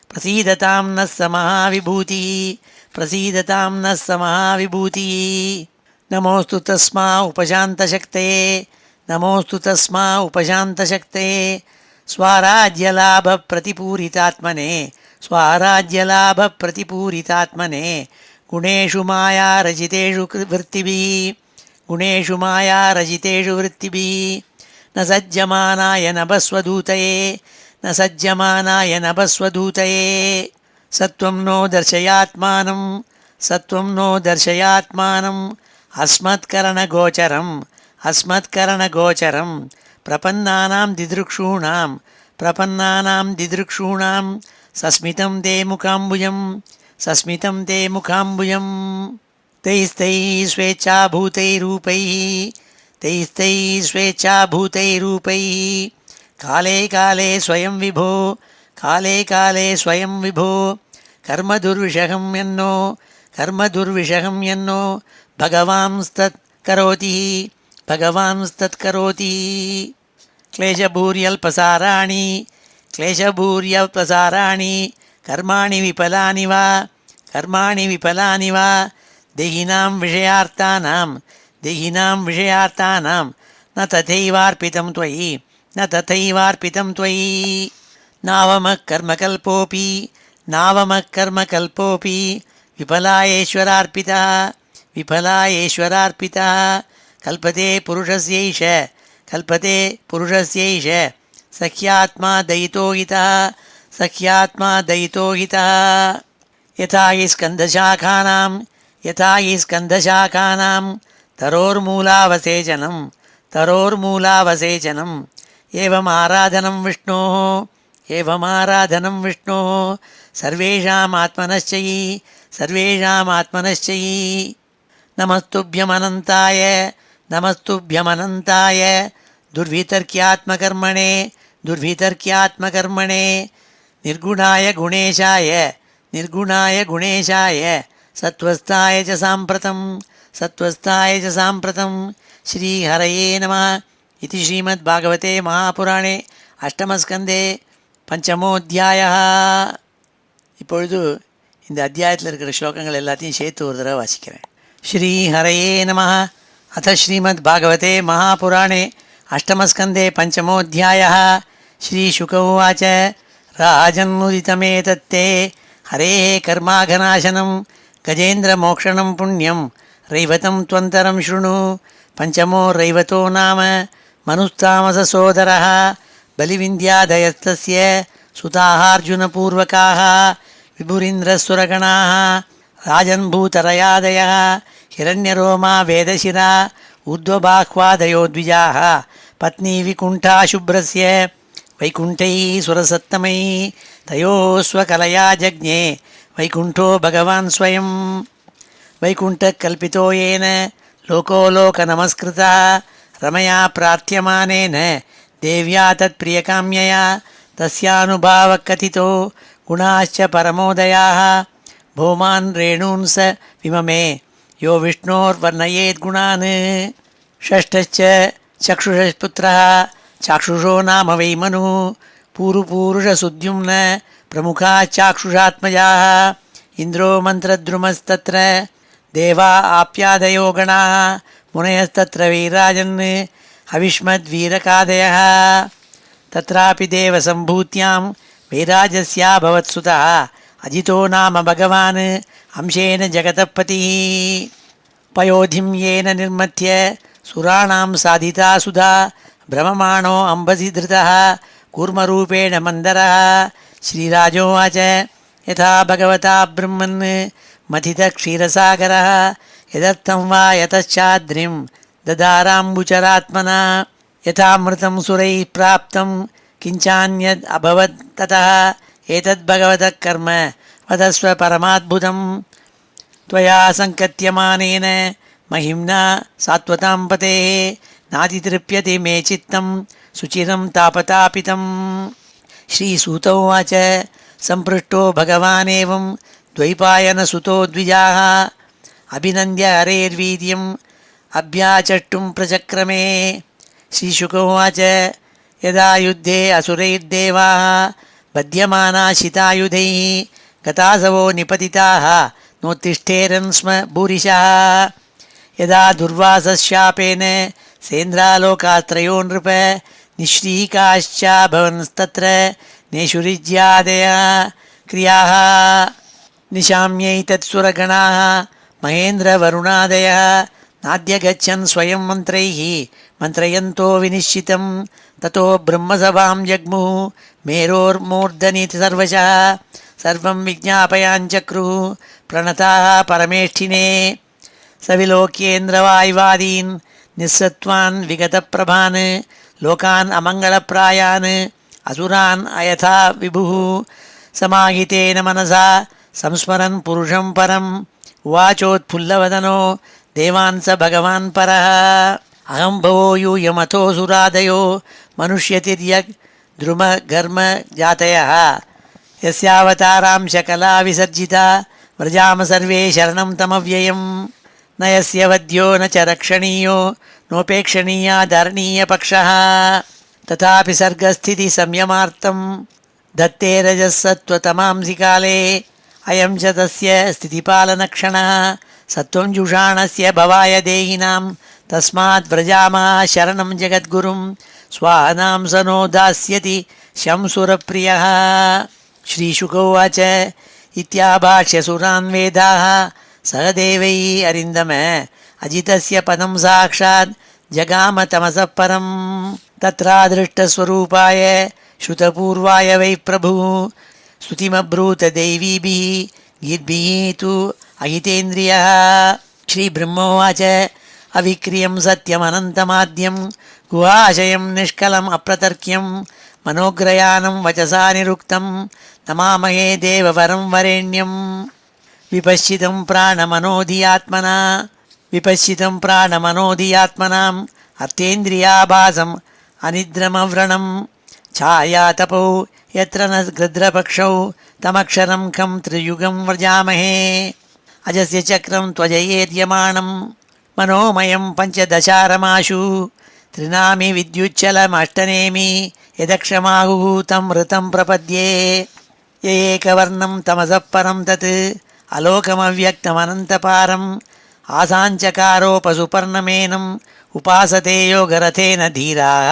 Speaker 1: प्रसीदतां नः समहाविभूतिः, प्रसीदतां नः समहाविभूतिः. नमोऽस्तु तस्मा उपशान्तशक्तये, नमोऽस्तु तस्मा उपशान्तशक्तये, स्वाराज्यलाभप्रतिपूरितात्मने, स्वाराज्यलाभप्रतिपूरितात्मने, गुणेषु मायारचितेषु वृत्तिभिः, गुणेषु मायारचितेषु वृत्तिभिः, न सज्जमानाय नभस्वधूतये, न सज्जमानाय नभस्वधूतये. सत्वं नो दर्शयात्मानं, सत्वं नो दर्शयात्मानम्, अस्मत्करणगोचरम्, अस्मत्करणगोचरं, प्रपन्नानां दिदृक्षूणां, प्रपन्नानां दिदृक्षूणां, सस्मितं ते मुखाम्बुजं, सस्मितं ते मुखाम्बुजं. तैस्तैः स्वेच्छाभूतैरूपैः, तैस्तैः स्वेच्छाभूतैरूपैः, काले काले स्वयं विभो, काले काले स्वयं विभो, कर्मदुर्विषहं यन्नो, कर्मदुर्विषहं यन्नो, भगवांस्तत्करोति, भगवांस्तत्करोति. क्लेशभूर्यल्पसाराणि, क्लेशभूर्यल्पसाराणि, कर्माणि विफलानि वा, कर्माणि विफलानि वा, देहिनां विषयार्थानां, देहिनां विषयार्थानां, न तथैवार्पितं त्वयि, न तथैवार्पितं त्वयि. नावमः कर्मकल्पोऽपि, नावमः कर्मकल्पोऽपि, विफलायेश्वरार्पितः, विफलायेश्वरार्पितः, कल्पते पुरुषस्यैष, कल्पते पुरुषस्यैष, सख्यात्मा दयितो हितः, सख्यात्मा दयितो हितः. यथा हि स्कन्धशाखानां, यथा हि स्कन्धशाखानां, तरोर्मूलावसेचनं, तरोर्मूलावसेचनं, एवमाराधनं विष्णोः सर्वेषामात्मनश्चयि नमस्तुभ्यमनन्ताय दुर्वितर्क्यात्मकर्मणे निर्गुणाय गुणेशाय सत्त्वस्थाय च साम्प्रतं श्रीहरये नमः इति श्रीमद्भागवते महापुराणे அஷ்டமஸ்கந்தே பஞ்சமோத்தியாயः. இப்பொழுது இந்த அத்தியாயத்தில் இருக்கிற ஸ்லோகங்கள் எல்லாத்தையும் சேர்த்து ஒரு தடவை வாசிக்கிறேன். ஸ்ரீஹரயே நமः. அத ஸ்ரீமத்பாகவதே மகாபுராணே அஷ்டமஸ்கந்தே பஞ்சமோத்தியாயः. ஸ்ரீசுக உவாச்ச ராஜன்முதிதமேதத்தே ஹரேः கர்மாகநாசனம் கஜேந்திரமோக்ஷணம் புண்ணியம் ரைவதம் त्वन्तरं शृणु. பஞ்சமோ ரைவதோ நாம மனுஸ்தாமசசோதரः बलिविन्द्यादयस्तस्य सुताहार्जुनपूर्वकाः विभुरिन्द्रसुरगणाः राजन्भूतरयादयः हिरण्यरोमा वेदशिरा ऊर्ध्वबाह्वादयो द्विजाः पत्नी विकुण्ठा शुभ्रस्य वैकुण्ठैः सुरसत्तमैः तयोः स्वकलया जज्ञे वैकुण्ठो भगवान् स्वयं. वैकुण्ठकल्पितो येन लोको लोकनमस्कृतः रमया प्रार्थ्यमानेन देव्या तत्प्रियकाम्यया तस्यानुभावकथितो गुणाश्च परमोदयाः भौमान् रेणून् स विममे यो विष्णोर्वर्णयेत् गुणान्. षष्ठश्च चक्षुषपुत्रः चाक्षुषो नाम वै मनुः पूरुपूरुषसुद्युम्न प्रमुखाश्चाक्षुषात्मजाः इन्द्रो मन्त्रद्रुमस्तत्र देवा आप्यादयो गणाः मुनयस्तत्र वैराजन् हविष्मद्वीरकादयः. तत्रापि देवसम्भूत्यां वैराजस्याभवत्सुतः अजितो नाम भगवान् अंशेन जगतपतिः. पयोधिं येन निर्मथ्य सुराणां साधिता सुधा भ्रममाणो अम्बसि धृतः कूर्मरूपेण मन्दरः. श्रीराजोवाच यथा भगवता ब्रह्मन् मथितक्षीरसागरः यदर्थं वा यतश्चाद्रिं ददाराम्बुचरात्मना यथामृतं सुरैः प्राप्तं किञ्चान्यद् अभवत् ततः एतद्भगवतः कर्म वदस्व परमाद्भुतं. त्वया सङ्कथ्यमानेन महिम्ना सात्वतां पतेः नातितृप्यते मे चित्तं सुचिरं तापतापितं. श्रीसूत उवाच सम्पृष्टो भगवानेवं द्वैपायनसुतो द्विजाः अभिनन्द्य हरेर्वीर्यम् अभ्याचष्टुं प्रचक्रमे. श्रीशुक उवाच यदा युद्धे असुरैर्देवाः बध्यमानाः शितायुधैः गतासवो निपतिताः नोत्तिष्ठेरन् स्म भूरिशः. यदा दुर्वासशापेन सेन्द्रालोकास्त्रयो नृप निःश्रीकाश्चाभवंस्तत्र नेषुरिज्यादयः क्रियाः. निशाम्यैतत्सुरगणाः महेन्द्रवरुणादयः नाद्य गच्छन् स्वयं मन्त्रैः मन्त्रयन्तो विनिश्चितं ततो ब्रह्मसभां जग्मुः मेरोर्मूर्धनि सर्वशः सर्वं विज्ञापयाञ्चक्रुः प्रणताः परमेष्ठिने. सविलोक्येन्द्रवायुवादीन् निःसत्त्वान् विगतप्रभान् लोकान् अमङ्गलप्रायान् असुरान् अयथा विभुः समाहितेन मनसा संस्मरन् पुरुषं परम् उवाचोत्फुल्लवदनो देवान् स भगवान् परः. अहं भवो यूयमथो सुरादयो मनुष्यतिर्यग् द्रुमघर्म जातयः यस्यावतारां शकला विसर्जिता व्रजाम सर्वे शरणं तमव्ययम्. न यस्य वद्यो न च रक्षणीयो नोपेक्षणीया धरणीयपक्षः तथापि सर्गस्थितिसंयमार्थं दत्ते रजःसत्त्वतमांसि काले अयं च तस्य स्थितिपालनक्षणः सत्त्वं जुषाणस्य भवाय देहिनां तस्मात् व्रजामः शरणं जगद्गुरुं स्वाहानां स नो दास्यति शंसुरप्रियः. श्रीशुक उवाच इत्याभाष्यसुरान् वेदाः सह देवैः अरिन्दम अजितस्य पदं साक्षात् जगाम तमसः परं. तत्रादृष्टस्वरूपाय श्रुतपूर्वाय वै प्रभुः स्तुतिमब्रूत दैवीभिः गीर्भिः तु अहितेन्द्रियः. श्रीब्रह्मोवाच அவிக்ரியம் சத்யம் அனந்தமாத்யம் குஹாசயம் நிஷ்கலம் அப்பிரதர்க்கியம் மனோக்ரயானம் வச்சசா நிருக்தம் நமாமயே தேவவரம் வரேண்யம். விபஸ்சிதம் பிராணமனோதியாத்மனாம் அர்த்தேந்திரியாபாசம் அனித்ரமவ்ரணம் ಛಾಯಾ ತಪೌ ಯತ್ರ ನ ಗೃಧ್ರಪಕ್ಷೌ ತಮಕ್ಷರಂ ಖಂ ತ್ರಿಯುಗಂ ವ್ರಜಾಮಹೇ. ಅಜಸ್ಯ ಚಕ್ರಂ ತ್ವಜಯೇದ್ಯಮಾಣಂ ಮನೋಮಯಂ ಪಂಚದಶಾರಮಾಶು ತ್ರಿನಾಮಿ ವಿದ್ಯುಚ್ಚಲಮಷ್ಟನೇಮಿ ಯದಕ್ಷಮಾಹುಃ ತಂ ಋತಂ ಪ್ರಪದ್ಯೆ. ಯ ಏಕವರ್ಣಂ ತಮಸಃ ಪರಂ ತತ್ ಅಲೋಕಮವ್ಯಕ್ತಮನಂತಪಾರಂ ಆಸಾಂಚಕಾರೋಪಸುಪರ್ಣಮೇನಂ ಉಪಾಸತೆ ಯೋಗರಥೇನ ಧೀರಾಃ.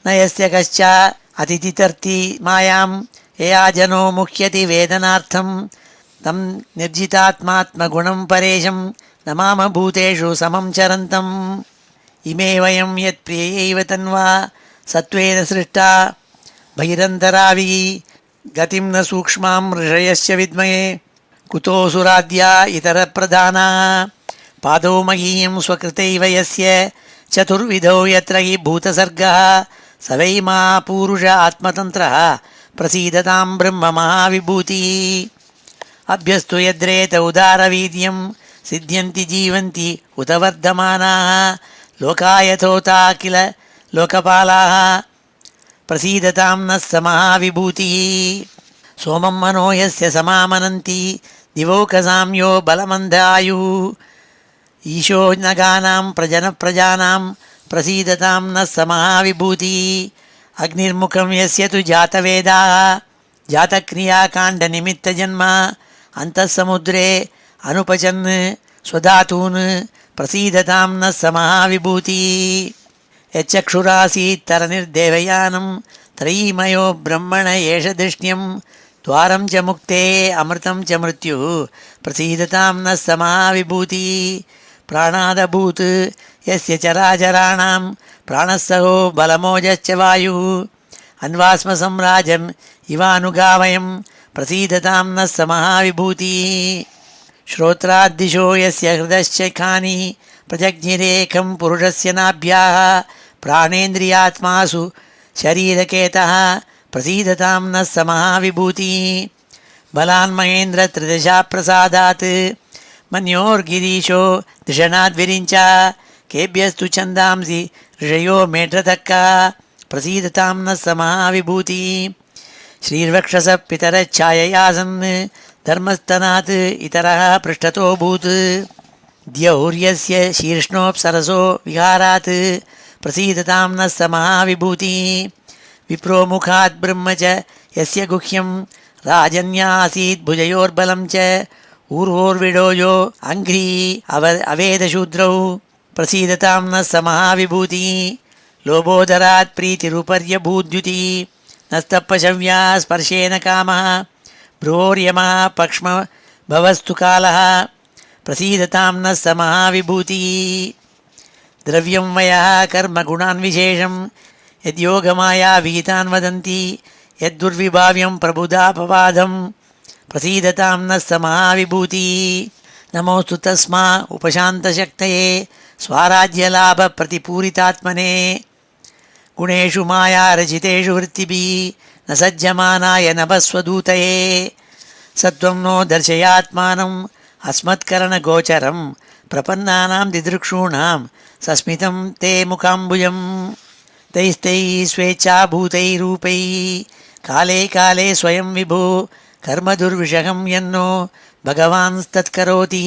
Speaker 1: ನ ಯಸ್ಯ ಕಶ್ಚ ಅತಿಥಿತರ್ತಿ ಮಾಯಾಂ ಯಯಾ ಜನೋ ಮುಹ್ಯತಿ ವೇದನಾರ್ಥಂ ತಂ ನಿರ್ಜಿತಾತ್ಮಾತ್ಮಗುಣಂ ಪರೇಶಂ ನಮಾಮ ಭೂತೇಷು ಸಮಂ ಚರಂತಂ. ಇಮೇ ವಯಂ ಯತ್ ಪ್ರಿಯೈವ ತನ್ವಾ ಸತ್ವೇನ ಸೃಷ್ಟಾ ಭೈರಂತರಾವಿ ಗತಿಂ ನ ಸೂಕ್ಷ್ಮಾಂ ಋಷಯಸ್ಯ ವಿದ್ಮಯೇ ಕುತೋಸುರಾದ್ಯಾ ಇತರ ಪ್ರಧಾನಾ. ಪಾದೋ ಮಹೀಯಂ ಸ್ವಕೃತೈವ ಯಸ್ಯ ಚತುರ್ವಿಧೋ ಯತ್ರ ಹಿ ಭೂತಸರ್ಗಃ ಸ ವೈ ಮಹಾಪೂರುಷ ಆತ್ಮತಂತ್ರಃ ಪ್ರಸೀದತಾಂ ಬ್ರಹ್ಮ ಮಹಾವಿಭೂತಿ. ಅಭ್ಯಸ್ತು ಯದ್ರೇತ ಉದಾರವೀರ್ಯಂ ಸಿದ್ಧ್ಯಂತಿ ಜೀವಂತಿ ಉತ ವರ್ಧಮಾನಾಃ ಲೋಕಾಯಥೋತಾ ಕಿಲ ಲೋಕಪಾಲಾಃ ಪ್ರಸೀದತಾಂ ನಃ ಸ ಮಹಾವಿಭೂತಿಃ. ಸೋಮಂ ಮನೋ ಯಸ್ಯ ಸಮಾಮನಂತಿ ದಿವೌಕಸಾಂ ಯೋ ಬಲಮಂದಾಯುಃ ಈಶೋ ನಗಾನಾಂ ಪ್ರಜಾನಾಂ ಪ್ರಸೀದತಾಂ ನಃ ಸ ಮಹಾವಿಭೂತಿಃ. ಅಗ್ನಿರ್ಮುಖಂ ಯಸ್ಯ ತು ಜಾತವೇದಾಃ ಜಾತಕ್ರಿಯಾಕಾಂಡನಿಮಿತ್ತಜನ್ಮ ಅಂತಃಸಮುದ್ರೇ ಅನುಪಚನ್ ಸ್ವಧಾತೂನ್ ಪ್ರಸೀದತಾಂ ನಃ ಸ ಮಹಾವಿಭೂತಿಃ. ಯಚ್ಚಕ್ಷುರಾಸೀತ್ ತರನಿರ್ದೇವಯಾನಂ ತ್ರಯೀಮಯೋ ಬ್ರಹ್ಮಣ ಏಷ ಧೃಷ್ಣ್ಯಂ ದ್ವಾರಂ ಚ ಮುಕ್ತೇ ಅಮೃತಂ ಚ ಮೃತ್ಯುಃ ಪ್ರಸೀದತಾಂ ನಃ ಸ ಮಹಾವಿಭೂತಿಃ. ಪ್ರಾಣಾದಭೂತ್ ಯಸ್ಯ ಚರಾಚರಾಣಾಂ ಪ್ರಾಣಸ್ಸಹೋ ಬಲಮೋಜಶ್ಚ ವಾಯುಃ ಅನ್ವಾಸ್ಮ ಸಂರಾಜಂ ಇವಾನುಗಾವಯಂ ಪ್ರಸೀದತಾಂ ನಃ ಸ ಮಹಾವಿಭೂತಿಃ. ಶ್ರೋತ್ರಾದ್ದಿಶೋ ಯಸ್ಯ ಹೃದಶ್ಚ ಖಾನಿ ಪ್ರಜಜ್ಞಿರೇಕಂ ಪುರುಷಸ್ಯ ನಾಭ್ಯಾಃ ಪ್ರಾಣೇಂದ್ರಿಯಾತ್ಮಾಸು ಶರೀರಕೇತಃ ಪ್ರಸೀದತಾಂ ನಃ ಸ ಮಹಾವಿಭೂತಿಃ. ಬಲಾನ್ ಮಹೇಂದ್ರ ತ್ರಿದಶಾ ಪ್ರಸಾದಾತ್ ಮನ್ಯೋರ್ಗಿರೀಶೋ ಧಿಷಣಾದ್ವಿರಿಂಚ ಕೇಭ್ಯಸ್ತು ಛಂದಾಂಸಿ ಋಷಯೋ ಮೇಢ್ರತಕ್ಕ ಪ್ರಸೀದತಾಂ ನಃ ಸ ಮಹಾವಿಭೂತಿಃ. ಶ್ರೀರ್ವಕ್ಷಸ ಪಿತರಚ್ಛಾಯಯಾಸನ್ ಧರ್ಮಸ್ತನಾತ್ ಇತರಃ ಪೃಷ್ಠತೋಭೂತ್ ದ್ಯೌರ್ಯಸ್ಯ ಶೀರ್ಷ್ಣೋಪ್ಸರಸೋ ವಿಹಾರಾತ್ ಪ್ರಸೀದತಾಂ ನಃ ಸ ಮಹಾವಿಭೂತಿಃ. ವಿಪ್ರೋ ಮುಖಾತ್ ಬ್ರಹ್ಮ ಚ ಯಸ್ಯ ಗುಹ್ಯಂ ರಾಜನ್ಯಾಸೀತ್ ಭುಜಯೋರ್ಬಲಂ ಚ ಊರ್ವೋರ್ವಿಡೋಯೋ ಅಂಘ್ರೀ ಅವೇದಶೂದ್ರೌ ಪ್ರಸೀದತಾಂ ನಃ ಸ ಮಹಾವಿಭೂತಿಃ. ಲೋಭೋದರಾತ್ ಪ್ರೀತಿರುಪರ್ಯಭೂದ್ಯುತಿಃ ನಸ್ತಪ್ಪಶವ್ಯಾ ಸ್ಪರ್ಶೇನ ಕಾಮಃ ಭ್ರೋರ್ಯಮಃ ಪಕ್ಷ್ಮ ಭವಸ್ತು ಕಾಲಃ ಪ್ರಸೀದತಾಂ ನಃ ಸ ಮಹಾವಿಭೂತಿಃ. ದ್ರವ್ಯಂ ವಯಃ ಕರ್ಮ ಗುಣಾನ್ ವಿಶೇಷಂ ಯದ್ಯೋಗಮಾಯಾ ವಿಹಿತಾನ್ ವದಂತಿ ಯದ್ದುರ್ವಿಭಾವ್ಯಂ ಪ್ರಬುಧಾಪವಾದಂ ಪ್ರಸೀದತಾಂ ನಃ ಸ ಮಹಾವಿಭೂತಿಃ. ನಮೋಸ್ತು ತಸ್ಮಾ ಉಪಶಾಂತಶಕ್ತಯೇ ಸ್ವಾರಾಜ್ಯಲಾಭ ಪ್ರತಿಪೂರಿತಾತ್ಮನೇ ಗುಣೇಶು ಮಾಯಾ ರಚಿತೇಷು ವೃತ್ತಿಭಿಃ ನ ಸಜ್ಜಮಾನಾಯ ನಭಸ್ವದೂತಯೇ. ಸತ್ವಂ ನೋ ದರ್ಶಯಾತ್ಮಾನಂ ಅಸ್ಮತ್ಕರಣಗೋಚರಂ ಪ್ರಪನ್ನಾನಾಂ ದಿದೃಕ್ಷೂಣಾಂ ಸಸ್ಮಿತಂ ತೇ ಮುಖಾಂಬುಜಂ. ತೈಸ್ತೈಃ ಸ್ವೇಚ್ಛಾಭೂತೈರೂಪೈಃ ಕಾಲೇ ಕಾಲೇ ಸ್ವಯಂ ವಿಭೋ ಕರ್ಮದುರ್ವಿಷಹಂ ಯನ್ನೋ ಭಗವಾನ್ಸ್ತತ್ಕರೋತಿ.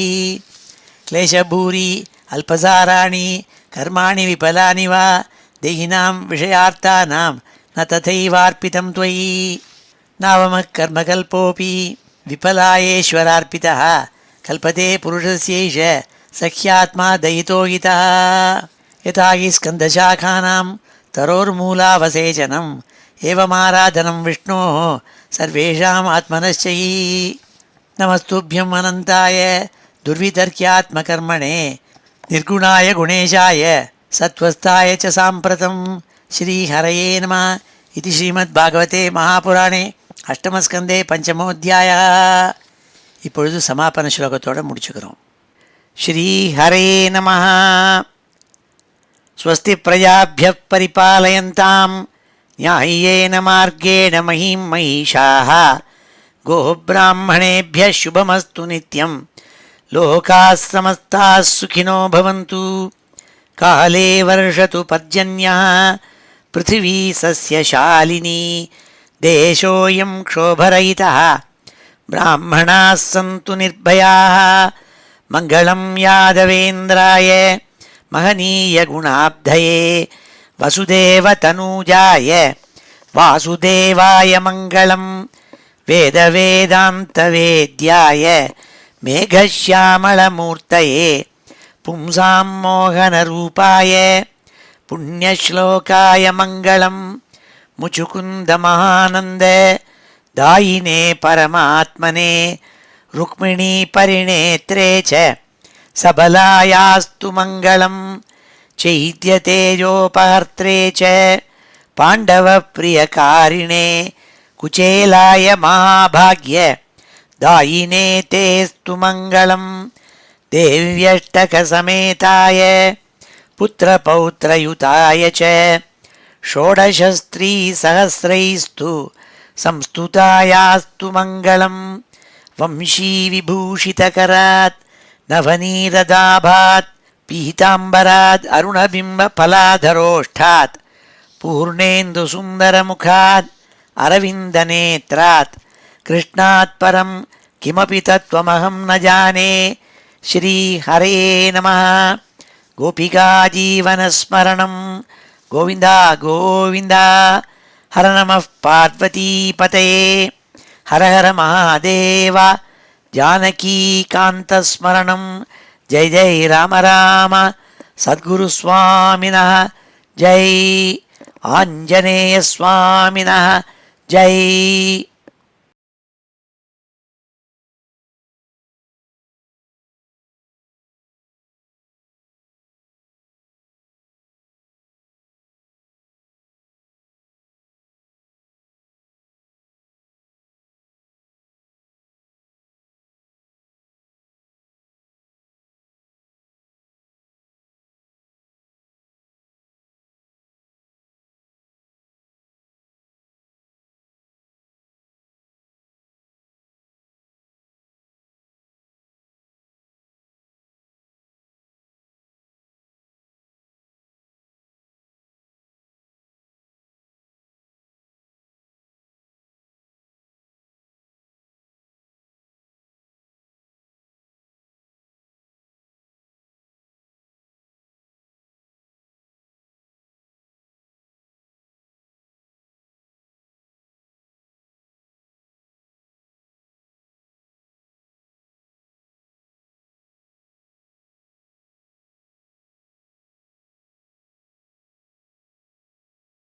Speaker 1: ಕ್ಲೇಶಭೂರಿ ಅಲ್ಪಸಾರಾಣಿ ಕರ್ಮಾಣಿ ವಿಫಲಾನಿ ವಾ ದೇಹಿನಾಂ ವಿಷಯಾರ್ಥಾನಾಂ ನ ತಥೈವಾರ್ಪಿತಂ ತ್ವಯಿ. ನಾವಮಃ ಕರ್ಮಕಲ್ಪೋಪಿ ವಿಫಲಾಯೇಶ್ವರಾರ್ಪಿತಃ ಕಲ್ಪತೆ ಪುರುಷಸ್ಯೈಷ ಸಖ್ಯಾತ್ಮಾ ದಯಿತೋ ಹಿತಃ. ಯಥಾ ಹಿ ಸ್ಕಂದಶಾಖಾನಾಂ ತರೋರ್ಮೂಲಾವಸೇಚನಂ ಏವಮಾರಾಧನಂ ವಿಷ್ಣೋಃ ಸರ್ವೇಷಾಂ ಆತ್ಮನಶ್ಚೈಃ. ನಮಸ್ತುಭ್ಯಂ ಅನಂತಾಯ ದುರ್ವಿತರ್ಕ್ಯಾತ್ಮಕರ್ಮಣೇ ನಿರ್ಗುಣಾಯ ಗುಣೇಶಾಯ ಸತ್ವಸ್ಥಾಯ ಚ ಸಾಂಪ್ರತಂ. ಶ್ರೀಹರಯೇ ನಮಃ. ಇತಿ ಶ್ರೀಮದ್ಭಾಗವತೆ மகாபுராணே அஷ்டமஸ்கந்தே பஞ்சமோத்தியாய. இப்பொழுது சமாபன ஸ்லோகத்தோடு முடிச்சுக்கிறோம். श्रीहरे नमः। स्वस्ति प्रजाभ्यः परिपालयन्तां न्याय्येन मार्गेण महीं महिषाः। गोब्राह्मणेभ्यः शुभमस्तु नित्यं। लोकाः समस्ताः सुखिनो भवन्तु। काले वर्षतु पर्जन्यः पृथिवी सस्यशालिनी। देशोऽयं क्षोभरहितः ब्राह्मणाः सन्तु निर्भयाः। मङ्गलं यादवेन्द्राय महनीयगुणाब्धये वसुदेवतनूजाय वासुदेवाय मङ्गलं। वेदवेदान्तवेद्याय मेघश्यामलमूर्तये पुंसां मोहनरूपाय पुण्यश्लोकाय मङ्गलं। मुचुकुन्दमहानन्द दायिने परमात्मने रुक्मिणी परिणेत्रे च सबलायास्तु मङ्गलं। चैद्यतेजोपहर्त्रे च पाण्डवप्रियकारिणे कुचेलाय महाभाग्य दायिने तेस्तु मङ्गलं। देव्यष्टकसमेताय पुत्रपौत्रयुताय च षोडशस्त्रीसहस्रैस्तु संस्तुतायास्तु मङ्गलं। वंशीविभूषितकरात् नवनीरदाभात् पीताम्बरात् अरुणबिम्बफलाधरोष्ठात् पूर्णेन्दुसुन्दरमुखात् अरविन्दनेत्रात् कृष्णात् परं किमपि तत्त्वमहं न जाने। श्रीहरे नमः। गोपिकाजीवनस्मरणं गोविन्द गोविन्द। हर नमः पार्वतीपतये। हर हर महादेव। जानकीकान्तस्मरणं जय जय राम राम। सद्गुरुस्वामिनः जय। आञ्जनेयस्वामिनः जय।